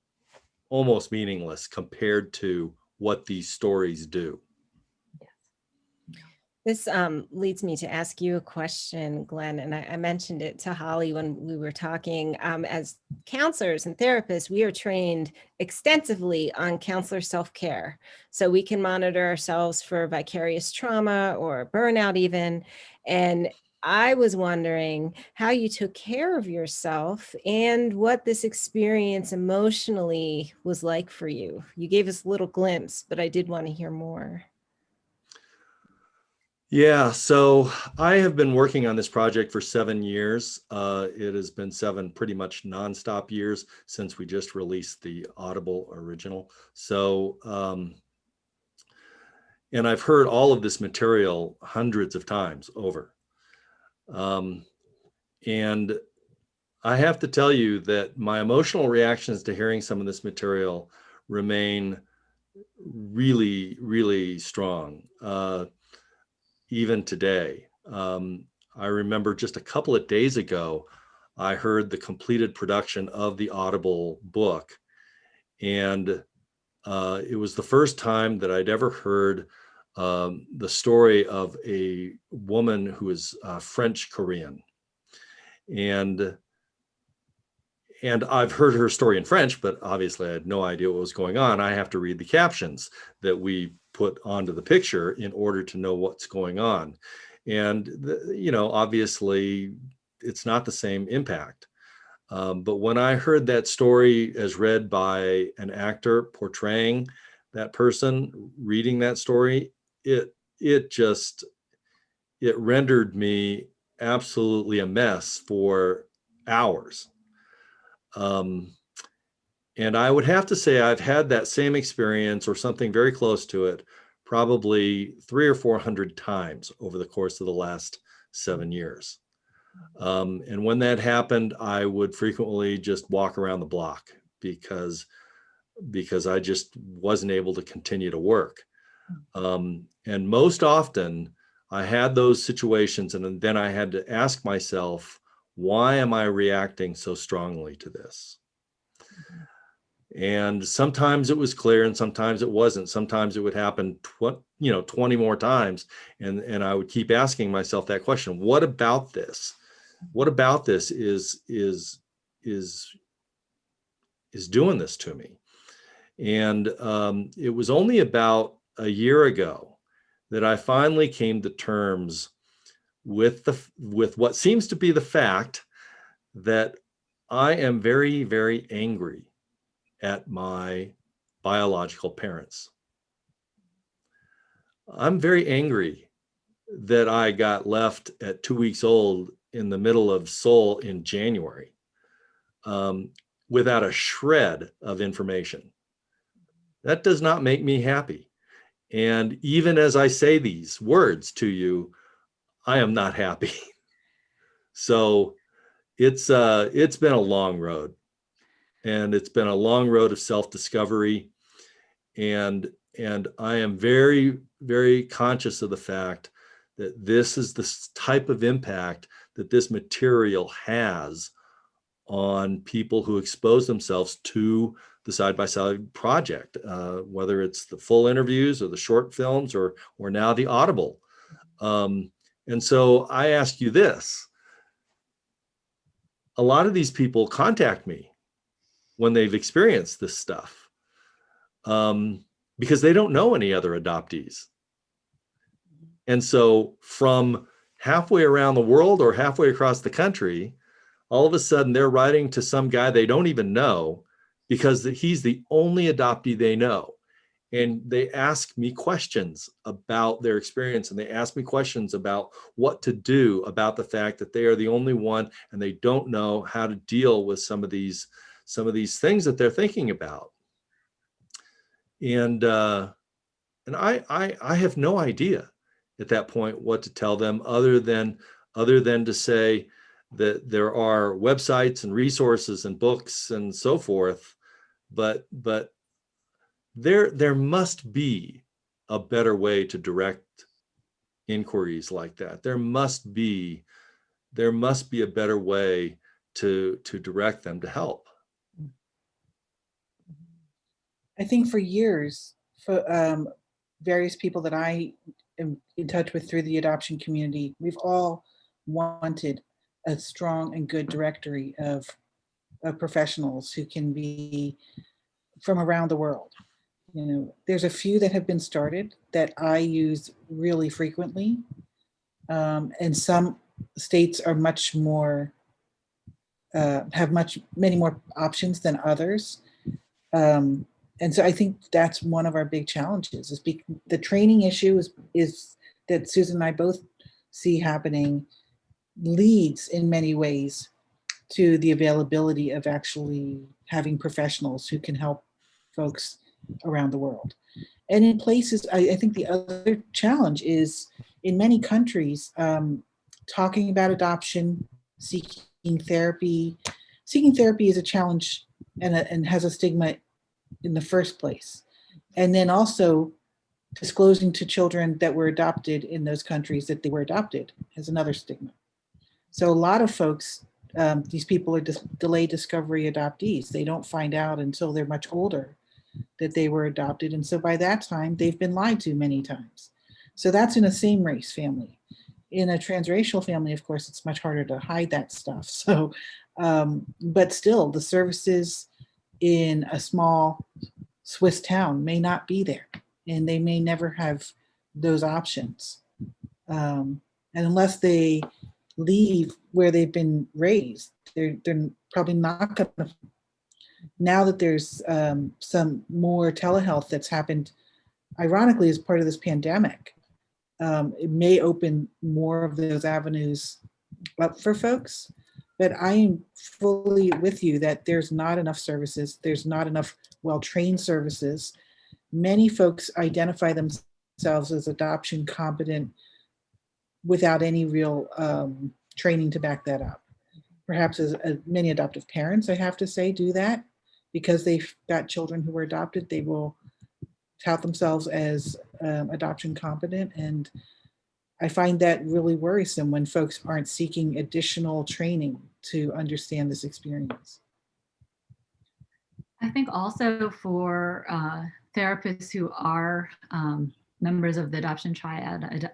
almost meaningless compared to what these stories do. This leads me to ask you a question, Glenn, and I mentioned it to Holly when we were talking. As counselors and therapists, we are trained extensively on counselor self-care. So we can monitor ourselves for vicarious trauma or burnout even. And I was wondering how you took care of yourself and what this experience emotionally was like for you. You gave us a little glimpse, but I did want to hear more. Yeah, so I have been working on this project for 7 years. It has been 7 pretty much nonstop years since we just released the Audible original. So, and I've heard all of this material hundreds of times over. And I have to tell you that my emotional reactions to hearing some of this material remain really, really strong. Even today. I remember just a couple of days ago, I heard the completed production of the Audible book. And it was the first time that I'd ever heard the story of a woman who is French Korean. And I've heard her story in French, but obviously I had no idea what was going on. I have to read the captions that we put onto the picture in order to know what's going on. And, obviously it's not the same impact. But when I heard that story as read by an actor portraying that person, reading that story, it rendered me absolutely a mess for hours. And I would have to say I've had that same experience or something very close to it, probably 300 or 400 times over the course of the last 7 years. And when that happened, I would frequently just walk around the block because I just wasn't able to continue to work. And most often I had those situations, and then I had to ask myself, why am I reacting so strongly to this? And sometimes it was clear and sometimes it wasn't. Sometimes it would happen 20 more times. And I would keep asking myself that question. What about this? What about this is doing this to me? And it was only about a year ago that I finally came to terms with what seems to be the fact that I am very, very angry at my biological parents. I'm very angry that I got left at 2 weeks old in the middle of Seoul in January without a shred of information. That does not make me happy. And even as I say these words to you, I am not happy. So it's been a long road, and it's been a long road of self-discovery. And I am very, very conscious of the fact that this is the type of impact that this material has on people who expose themselves to the side-by-side project, whether it's the full interviews or the short films or now the Audible. And so I ask you this. A lot of these people contact me when they've experienced this stuff because they don't know any other adoptees. And so from halfway around the world or halfway across the country, all of a sudden they're writing to some guy they don't even know because he's the only adoptee they know. And they ask me questions about their experience, and they ask me questions about what to do about the fact that they are the only one and they don't know how to deal with some of these things that they're thinking about. And I have no idea at that point what to tell them other than to say that there are websites and resources and books and so forth, but there must be a better way to direct inquiries like that. There must be a better way to direct them to help. I think for years, for various people that I am in touch with through the adoption community, we've all wanted a strong and good directory of professionals who can be from around the world. There's a few that have been started that I use really frequently. And some states are much more, have many more options than others. And so I think that's one of our big challenges is the training issue is that Susan and I both see happening leads in many ways to the availability of actually having professionals who can help folks around the world. And in places, I think the other challenge is in many countries, talking about adoption, seeking therapy is a challenge and has a stigma in the first place. And then also disclosing to children that were adopted in those countries that they were adopted has another stigma. So a lot of folks, these people are delayed discovery adoptees. They don't find out until they're much older that they were adopted. And so by that time, they've been lied to many times. So that's in a same race family. in a transracial family, of course, it's much harder to hide that stuff. So, but still, the services in a small Swiss town may not be there, and they may never have those options. And unless they leave where they've been raised, they're probably not going to. Now that there's some more telehealth that's happened, ironically, as part of this pandemic, it may open more of those avenues up for folks. But I am fully with you that there's not enough services. There's not enough well-trained services. Many folks identify themselves as adoption competent without any real training to back that up. Perhaps as many adoptive parents, I have to say, do that because they've got children who were adopted. They will tout themselves as adoption competent. And I find that really worrisome when folks aren't seeking additional training to understand this experience. I think also for therapists who are members of the adoption triad,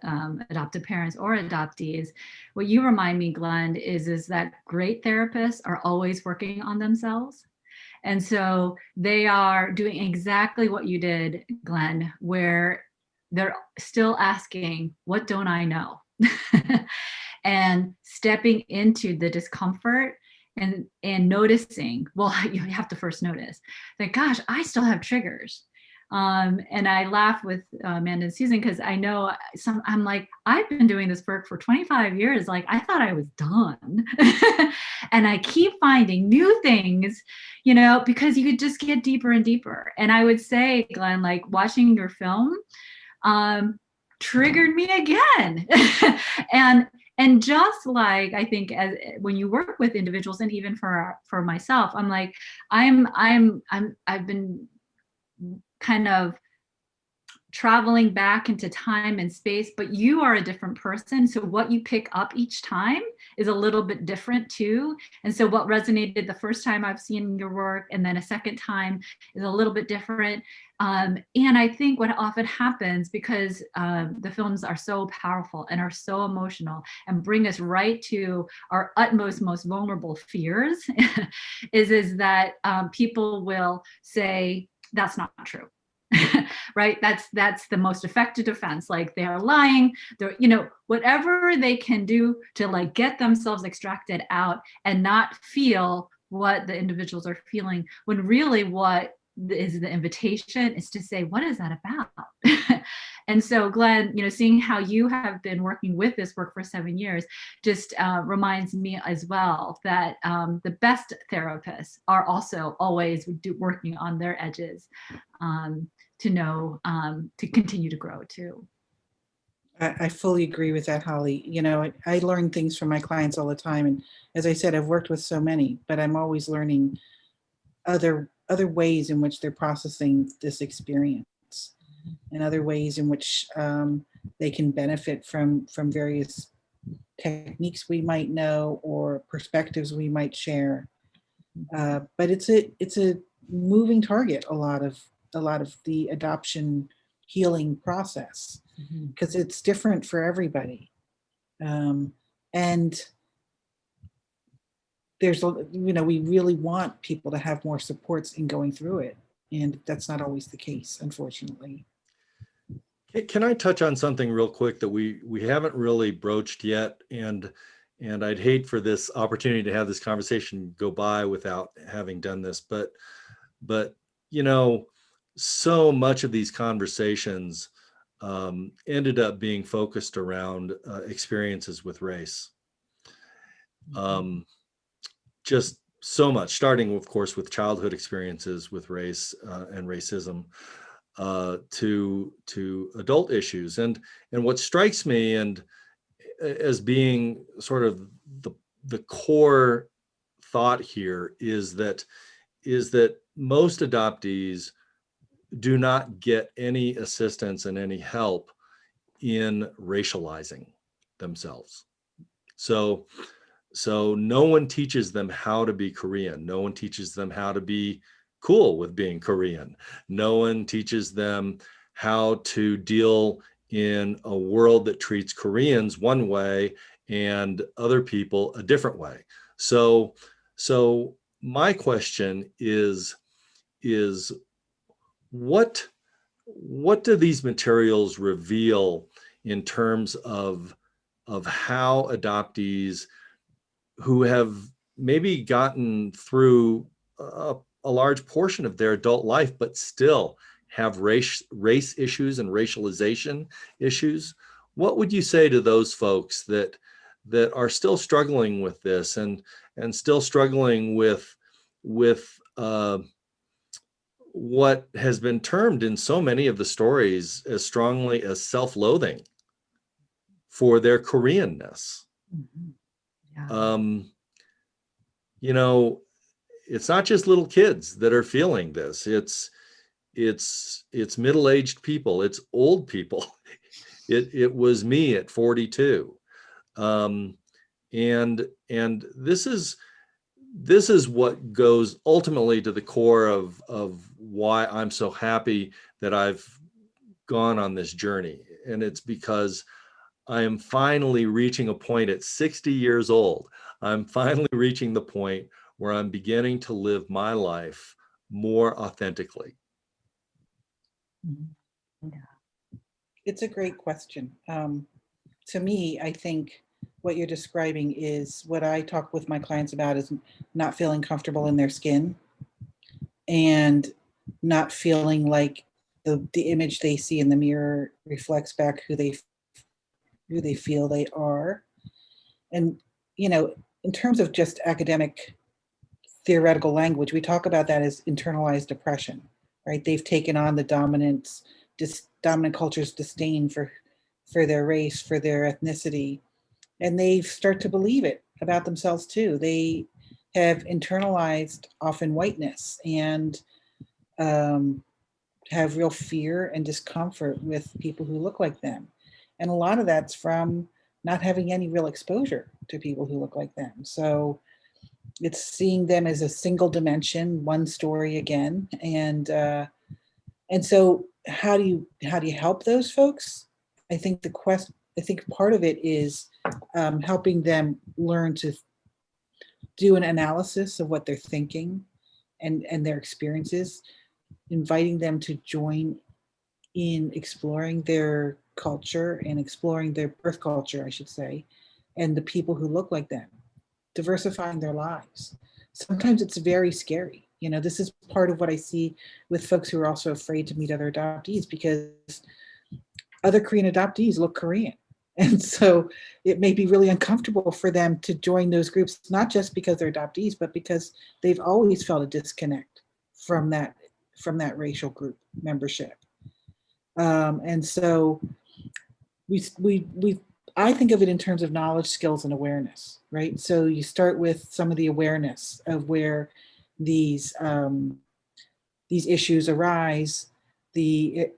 adoptive parents or adoptees, what you remind me, Glenn, is that great therapists are always working on themselves. And so they are doing exactly what you did, Glenn, where they're still asking, what don't I know? And stepping into the discomfort and noticing, well, you have to first notice that, gosh, I still have triggers. And I laugh with Amanda and Susan because I know I'm like, I've been doing this work for 25 years. Like, I thought I was done. And I keep finding new things, you know, because you could just get deeper and deeper. And I would say, Glenn, like watching your film triggered me again. And just like, I think as when you work with individuals, and even for myself, I'm like, I've been kind of traveling back into time and space, but you are a different person. So what you pick up each time is a little bit different too. And so what resonated the first time I've seen your work and then a second time is a little bit different. And I think what often happens, because the films are so powerful and are so emotional and bring us right to our utmost, most vulnerable fears, is that people will say, that's not true. Right? That's the most effective defense. Like, they are lying, they're, you know, whatever they can do to like get themselves extracted out and not feel what the individuals are feeling, when really what is the invitation is to say, what is that about? And so, Glenn, you know, seeing how you have been working with this work for 7 years just reminds me as well that the best therapists are also always working on their edges to know, to continue to grow too. I fully agree with that, Holly. You know, I learn things from my clients all the time. And as I said, I've worked with so many, but I'm always learning other ways in which they're processing this experience and other ways in which they can benefit from various techniques we might know or perspectives we might share. But it's a moving target, a lot of the adoption healing process, because it's different for everybody. And there's, you know, we really want people to have more supports in going through it. And that's not always the case, unfortunately. Can I touch on something real quick that we haven't really broached yet? And I'd hate for this opportunity to have this conversation go by without having done this, but you know, so much of these conversations ended up being focused around experiences with race. Just so much, starting of course with childhood experiences with race and racism, to adult issues. And what strikes me and as being sort of the core thought here is that most adoptees do not get any assistance and any help in racializing themselves. So no one teaches them how to be Korean. No one teaches them how to be cool with being Korean. No one teaches them how to deal in a world that treats Koreans one way and other people a different way. So my question is what do these materials reveal in terms of how adoptees who have maybe gotten through a large portion of their adult life, but still have race issues and racialization issues? What would you say to those folks that are still struggling with this and still struggling with what has been termed in so many of the stories as strongly as self-loathing for their Koreanness? Yeah. You know, it's not just little kids that are feeling this. It's middle-aged people. It's old people. It was me at 42. And this is what goes ultimately to the core of why I'm so happy that I've gone on this journey. And it's because I am finally reaching a point at 60 years old. I'm finally reaching the point where I'm beginning to live my life more authentically. It's a great question. To me, I think what you're describing is what I talk with my clients about is not feeling comfortable in their skin and not feeling like the image they see in the mirror reflects back who they feel they are. And, you know, in terms of just academic theoretical language, we talk about that as internalized depression, right? They've taken on the dominant culture's disdain for their race, for their ethnicity, and they start to believe it about themselves too. They have internalized often whiteness and have real fear and discomfort with people who look like them. And a lot of that's from not having any real exposure to people who look like them. So it's seeing them as a single dimension, one story again. And so how do you help those folks? I think part of it is helping them learn to do an analysis of what they're thinking and their experiences, inviting them to join in exploring their culture and exploring their birth culture, I should say, and the people who look like them, diversifying their lives. Sometimes it's very scary. You know, this is part of what I see with folks who are also afraid to meet other adoptees because other Korean adoptees look Korean. And so it may be really uncomfortable for them to join those groups, not just because they're adoptees, but because they've always felt a disconnect from that racial group membership. And so I think of it in terms of knowledge, skills, and awareness, right? So you start with some of the awareness of where these issues arise, the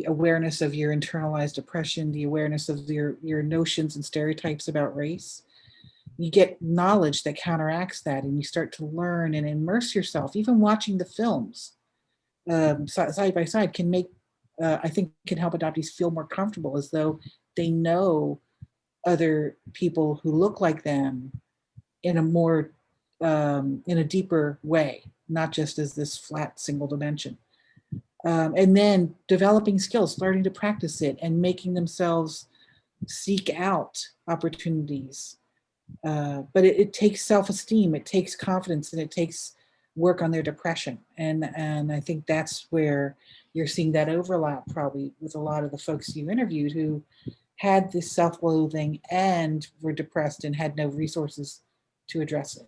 awareness of your internalized oppression, the awareness of your notions and stereotypes about race. You get knowledge that counteracts that, and you start to learn and immerse yourself. Even watching the films side by side can make, I think, can help adoptees feel more comfortable, as though they know other people who look like them in a more, in a deeper way, not just as this flat single dimension. And then developing skills, learning to practice it, and making themselves seek out opportunities. But it takes self-esteem, it takes confidence, and it takes work on their depression. And I think that's where you're seeing that overlap probably with a lot of the folks you interviewed who had this self-loathing and were depressed and had no resources to address it.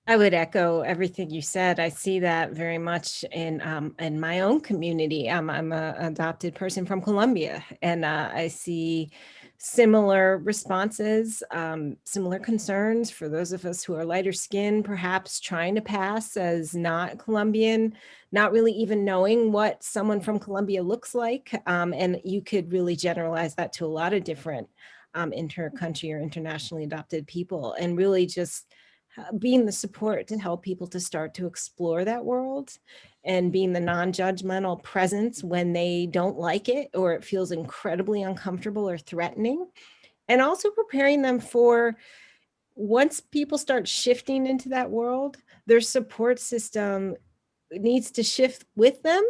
I would echo everything you said. I see that very much in my own community. I'm an adopted person from Colombia, and I see similar responses, similar concerns for those of us who are lighter skinned, perhaps trying to pass as not Colombian, not really even knowing what someone from Colombia looks like. And you could really generalize that to a lot of different inter-country or internationally adopted people, and really just being the support to help people to start to explore that world, and being the non-judgmental presence when they don't like it or it feels incredibly uncomfortable or threatening. And also preparing them for, once people start shifting into that world, their support system needs to shift with them,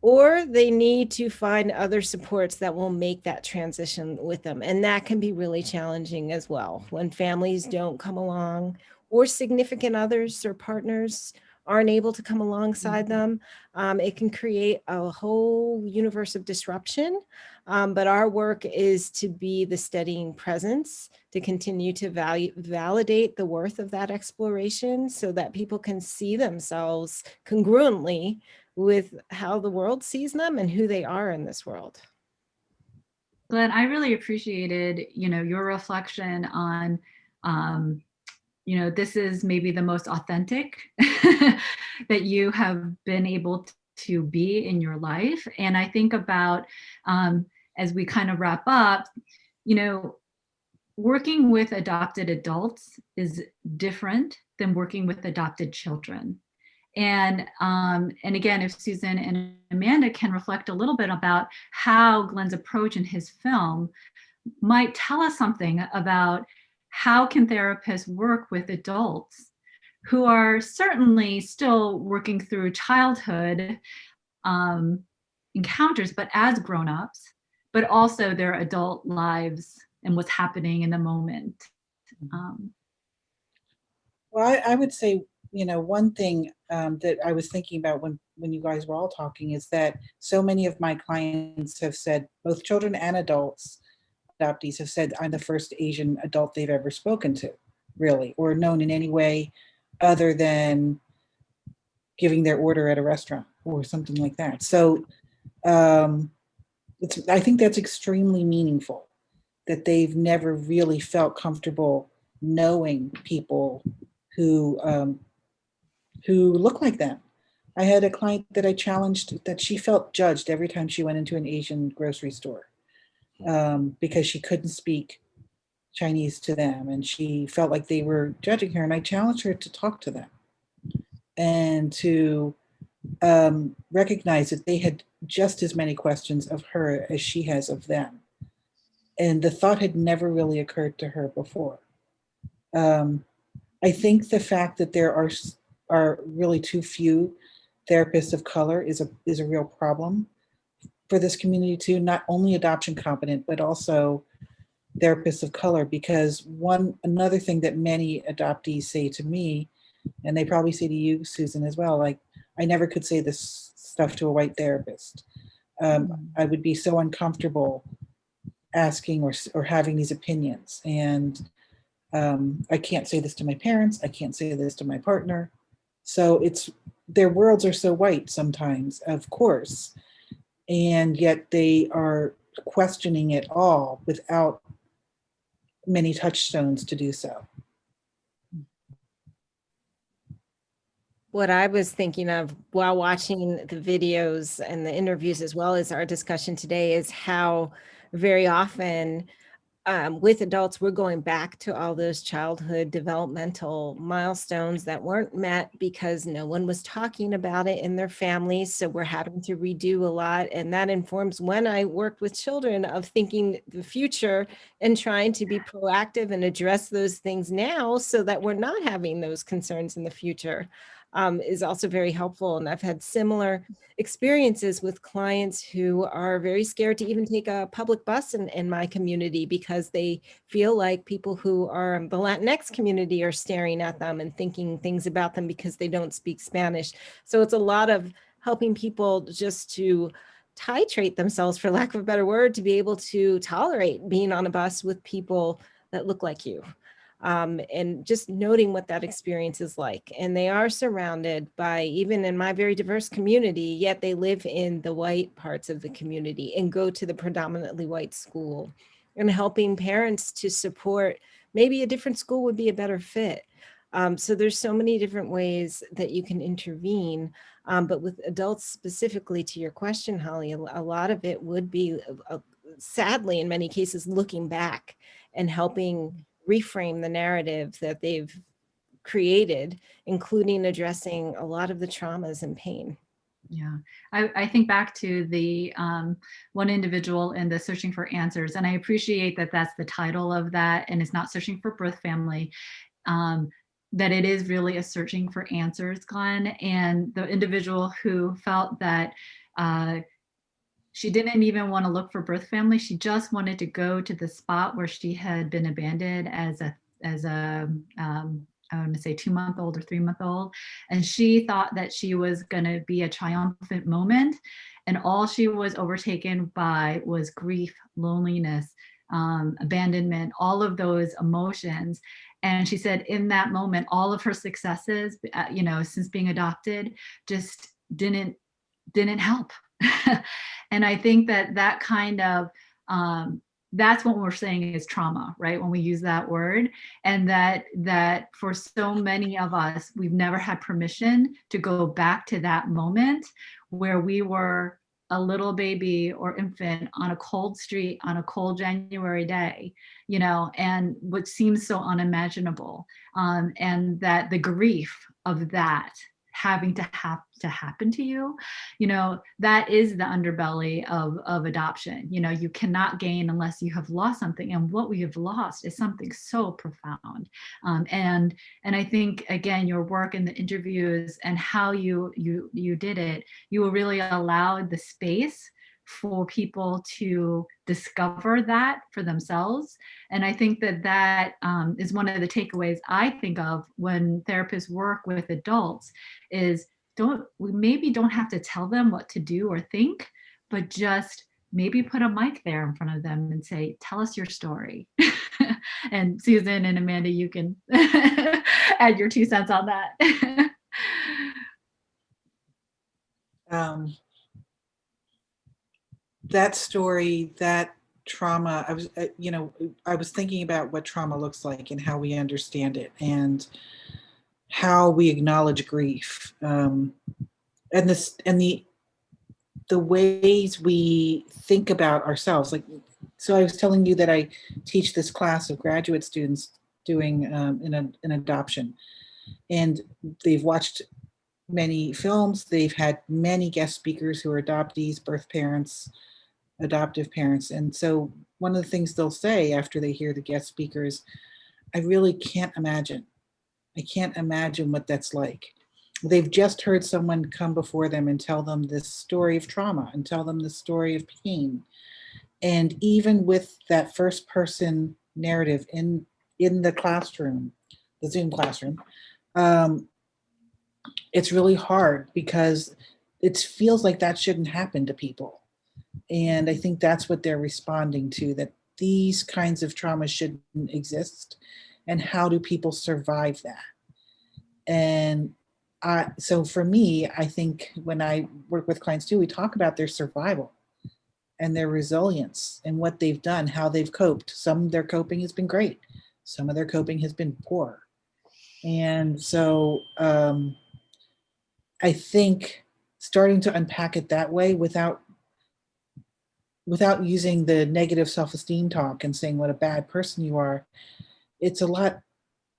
or they need to find other supports that will make that transition with them. And that can be really challenging as well when families don't come along, or significant others or partners aren't able to come alongside them. It can create a whole universe of disruption. But our work is to be the steadying presence, to continue to validate the worth of that exploration so that people can see themselves congruently with how the world sees them and who they are in this world. Glenn, I really appreciated, your reflection on, this is maybe the most authentic that you have been able to be in your life. And I think about, as we kind of wrap up, working with adopted adults is different than working with adopted children. And again, if Susan and Amanda can reflect a little bit about how Glenn's approach in his film might tell us something about how can therapists work with adults who are certainly still working through childhood encounters, but as grown-ups, but also their adult lives and what's happening in the moment. Well, I would say, one thing that I was thinking about when you guys were all talking is that so many of my clients have said, both children and adults, adoptees have said, I'm the first Asian adult they've ever spoken to, really, or known in any way other than giving their order at a restaurant or something like that. So I think that's extremely meaningful, that they've never really felt comfortable knowing people who look like them. I had a client that I challenged that she felt judged every time she went into an Asian grocery store because she couldn't speak Chinese to them, and she felt like they were judging her. And I challenged her to talk to them and to recognize that they had just as many questions of her as she has of them. And the thought had never really occurred to her before. I think the fact that there are really too few therapists of color is a real problem for this community too, not only adoption competent, but also therapists of color, because another thing that many adoptees say to me, and they probably say to you, Susan, as well, like, I never could say this stuff to a white therapist. I would be so uncomfortable asking or having these opinions. And I can't say this to my parents. I can't say this to my partner. So their worlds are so white sometimes, of course, and yet they are questioning it all without many touchstones to do so. What I was thinking of while watching the videos and the interviews, as well as our discussion today, is how very often with adults, we're going back to all those childhood developmental milestones that weren't met because no one was talking about it in their families. So we're having to redo a lot. And that informs when I worked with children of thinking the future and trying to be proactive and address those things now so that we're not having those concerns in the future. Is also very helpful. And I've had similar experiences with clients who are very scared to even take a public bus in my community because they feel like people who are the Latinx community are staring at them and thinking things about them because they don't speak Spanish. So it's a lot of helping people just to titrate themselves, for lack of a better word, to be able to tolerate being on a bus with people that look like you. And just noting what that experience is like. And they are surrounded by, even in my very diverse community, yet they live in the white parts of the community and go to the predominantly white school, and helping parents to support maybe a different school would be a better fit. So there's so many different ways that you can intervene. But with adults specifically, to your question, Holly, a lot of it would be, sadly, in many cases, looking back and helping reframe the narrative that they've created, including addressing a lot of the traumas and pain. Yeah, I think back to the one individual in the Searching for Answers, and I appreciate that that's the title of that, and it's not Searching for Birth Family, that it is really a searching for answers, Glenn. And the individual who felt that she didn't even want to look for birth family, she just wanted to go to the spot where she had been abandoned as a I want to say 2-month-old or 3-month-old. And she thought that she was going to be a triumphant moment. And all she was overtaken by was grief, loneliness, abandonment, all of those emotions. And she said in that moment, all of her successes, since being adopted, just didn't help. And I think that kind of, that's what we're saying is trauma, right? When we use that word, and that for so many of us, we've never had permission to go back to that moment where we were a little baby or infant on a cold street on a cold January day, and what seems so unimaginable. And that the grief of that having to happen to you, that is the underbelly of adoption. You cannot gain unless you have lost something, and what we have lost is something so profound. And I think, again, your work in the interviews and how you did it, you really allowed the space for people to discover that for themselves. And I think that is one of the takeaways I think of when therapists work with adults is we maybe don't have to tell them what to do or think, but just maybe put a mic there in front of them and say, tell us your story. And Susan and Amanda, you can add your 2 cents on that. That story, that trauma, I was thinking about what trauma looks like and how we understand it and how we acknowledge grief, and the ways we think about ourselves. So I was telling you that I teach this class of graduate students doing an adoption, and they've watched many films. They've had many guest speakers who are adoptees, birth parents, adoptive parents. And so one of the things they'll say after they hear the guest speakers, I really can't imagine. I can't imagine what that's like. They've just heard someone come before them and tell them this story of trauma and tell them the story of pain. And even with that first person narrative in the classroom, the Zoom classroom, it's really hard because it feels like that shouldn't happen to people. And I think that's what they're responding to, that these kinds of traumas shouldn't exist. And how do people survive that? And so for me, I think when I work with clients too, we talk about their survival and their resilience and what they've done, how they've coped. Some of their coping has been great. Some of their coping has been poor. And so I think starting to unpack it that way without using the negative self-esteem talk and saying what a bad person you are, it's a lot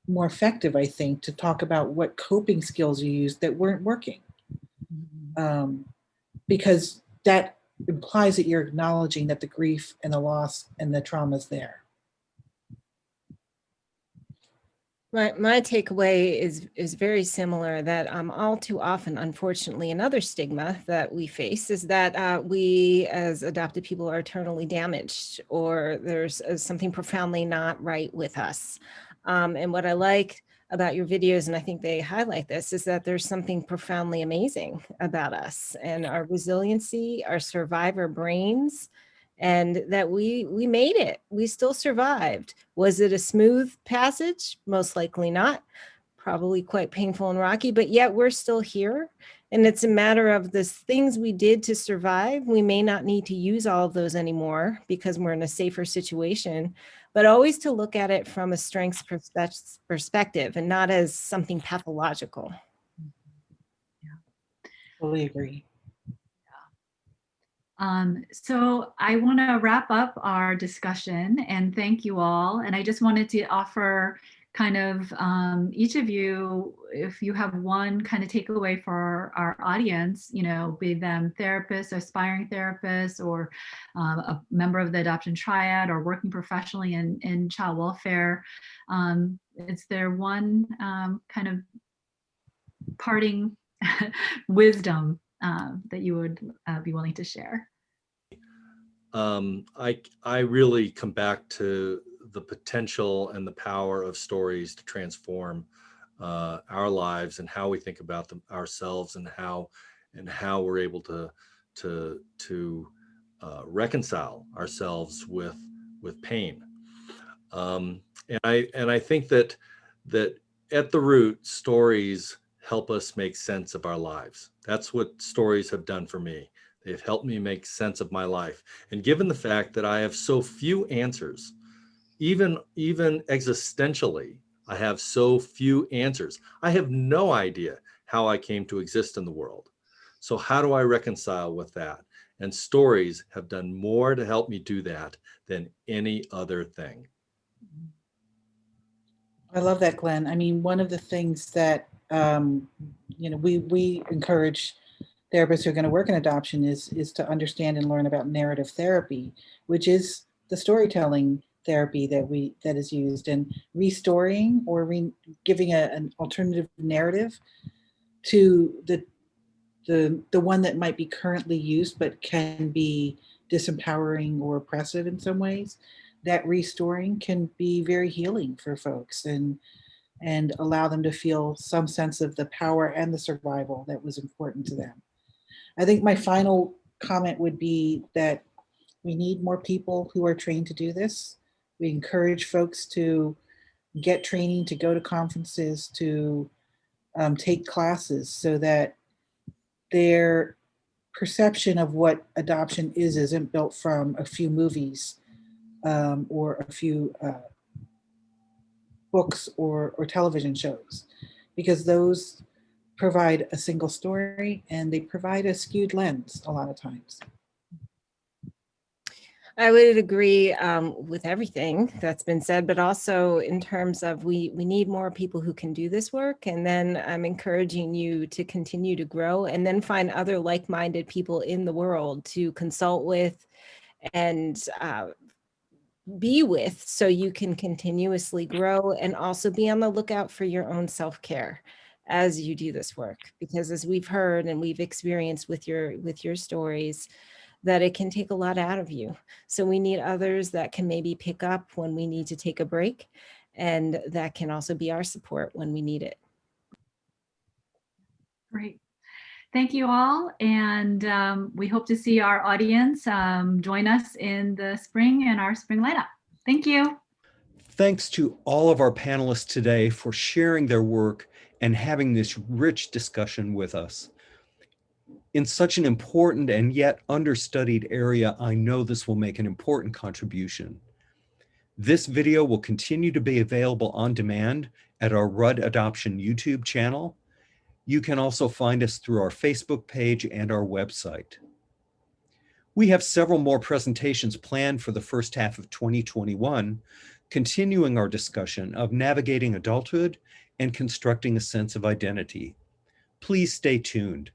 more effective, I think, to talk about what coping skills you used that weren't working. Because that implies that you're acknowledging that the grief and the loss and the trauma is there. My takeaway is very similar, that all too often, unfortunately, another stigma that we face is that we as adopted people are eternally damaged, or there's something profoundly not right with us. And what I like about your videos, and I think they highlight this, is that there's something profoundly amazing about us and our resiliency, our survivor brains, and that we made it. We still survived. Was it a smooth passage? Most likely not. Probably quite painful and rocky, but yet we're still here. And it's a matter of the things we did to survive. We may not need to use all of those anymore because we're in a safer situation, but always to look at it from a strengths perspective and not as something pathological. Yeah, totally agree. So I want to wrap up our discussion and thank you all. And I just wanted to offer kind of each of you, if you have one kind of takeaway for our audience, be them therapists, aspiring therapists, or a member of the adoption triad, or working professionally in child welfare, is there one kind of parting wisdom that you would be willing to share? I really come back to the potential and the power of stories to transform our lives and how we think about them ourselves, and how we're able to reconcile ourselves with pain. And I think that at the root, stories help us make sense of our lives. That's what stories have done for me. They've helped me make sense of my life. And given the fact that I have so few answers, even existentially, I have so few answers. I have no idea how I came to exist in the world. So how do I reconcile with that? And stories have done more to help me do that than any other thing. I love that, Glenn. I mean, one of the things that we encourage therapists who are going to work in adoption is to understand and learn about narrative therapy, which is the storytelling therapy that is used, and restoring or giving an alternative narrative to the one that might be currently used but can be disempowering or oppressive in some ways. That restoring can be very healing for folks and allow them to feel some sense of the power and the survival that was important to them. I think my final comment would be that we need more people who are trained to do this. We encourage folks to get training, to go to conferences, to take classes, so that their perception of what adoption isn't built from a few movies or a few books or television shows, because those provide a single story and they provide a skewed lens a lot of times. I would agree with everything that's been said, but also in terms of we need more people who can do this work. And then I'm encouraging you to continue to grow and then find other like-minded people in the world to consult with and be with, so you can continuously grow, and also be on the lookout for your own self-care as you do this work. Because as we've heard and we've experienced with your stories, that it can take a lot out of you. So we need others that can maybe pick up when we need to take a break, and that can also be our support when we need it. Great. Thank you all. And we hope to see our audience join us in the spring in our spring lineup. Thank you. Thanks to all of our panelists today for sharing their work and having this rich discussion with us. In such an important and yet understudied area, I know this will make an important contribution. This video will continue to be available on demand at our Rudd Adoption YouTube channel. You can also find us through our Facebook page and our website. We have several more presentations planned for the first half of 2021, continuing our discussion of navigating adulthood and constructing a sense of identity. Please stay tuned.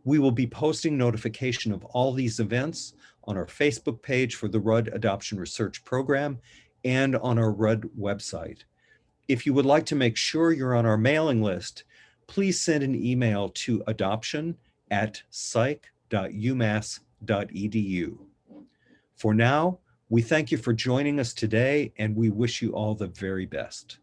We will be posting notification of all these events on our Facebook page for the Rudd Adoption Research Program and on our Rudd website. If you would like to make sure you're on our mailing list, please send an email to adoption@psych.umass.edu. For now, we thank you for joining us today, and we wish you all the very best.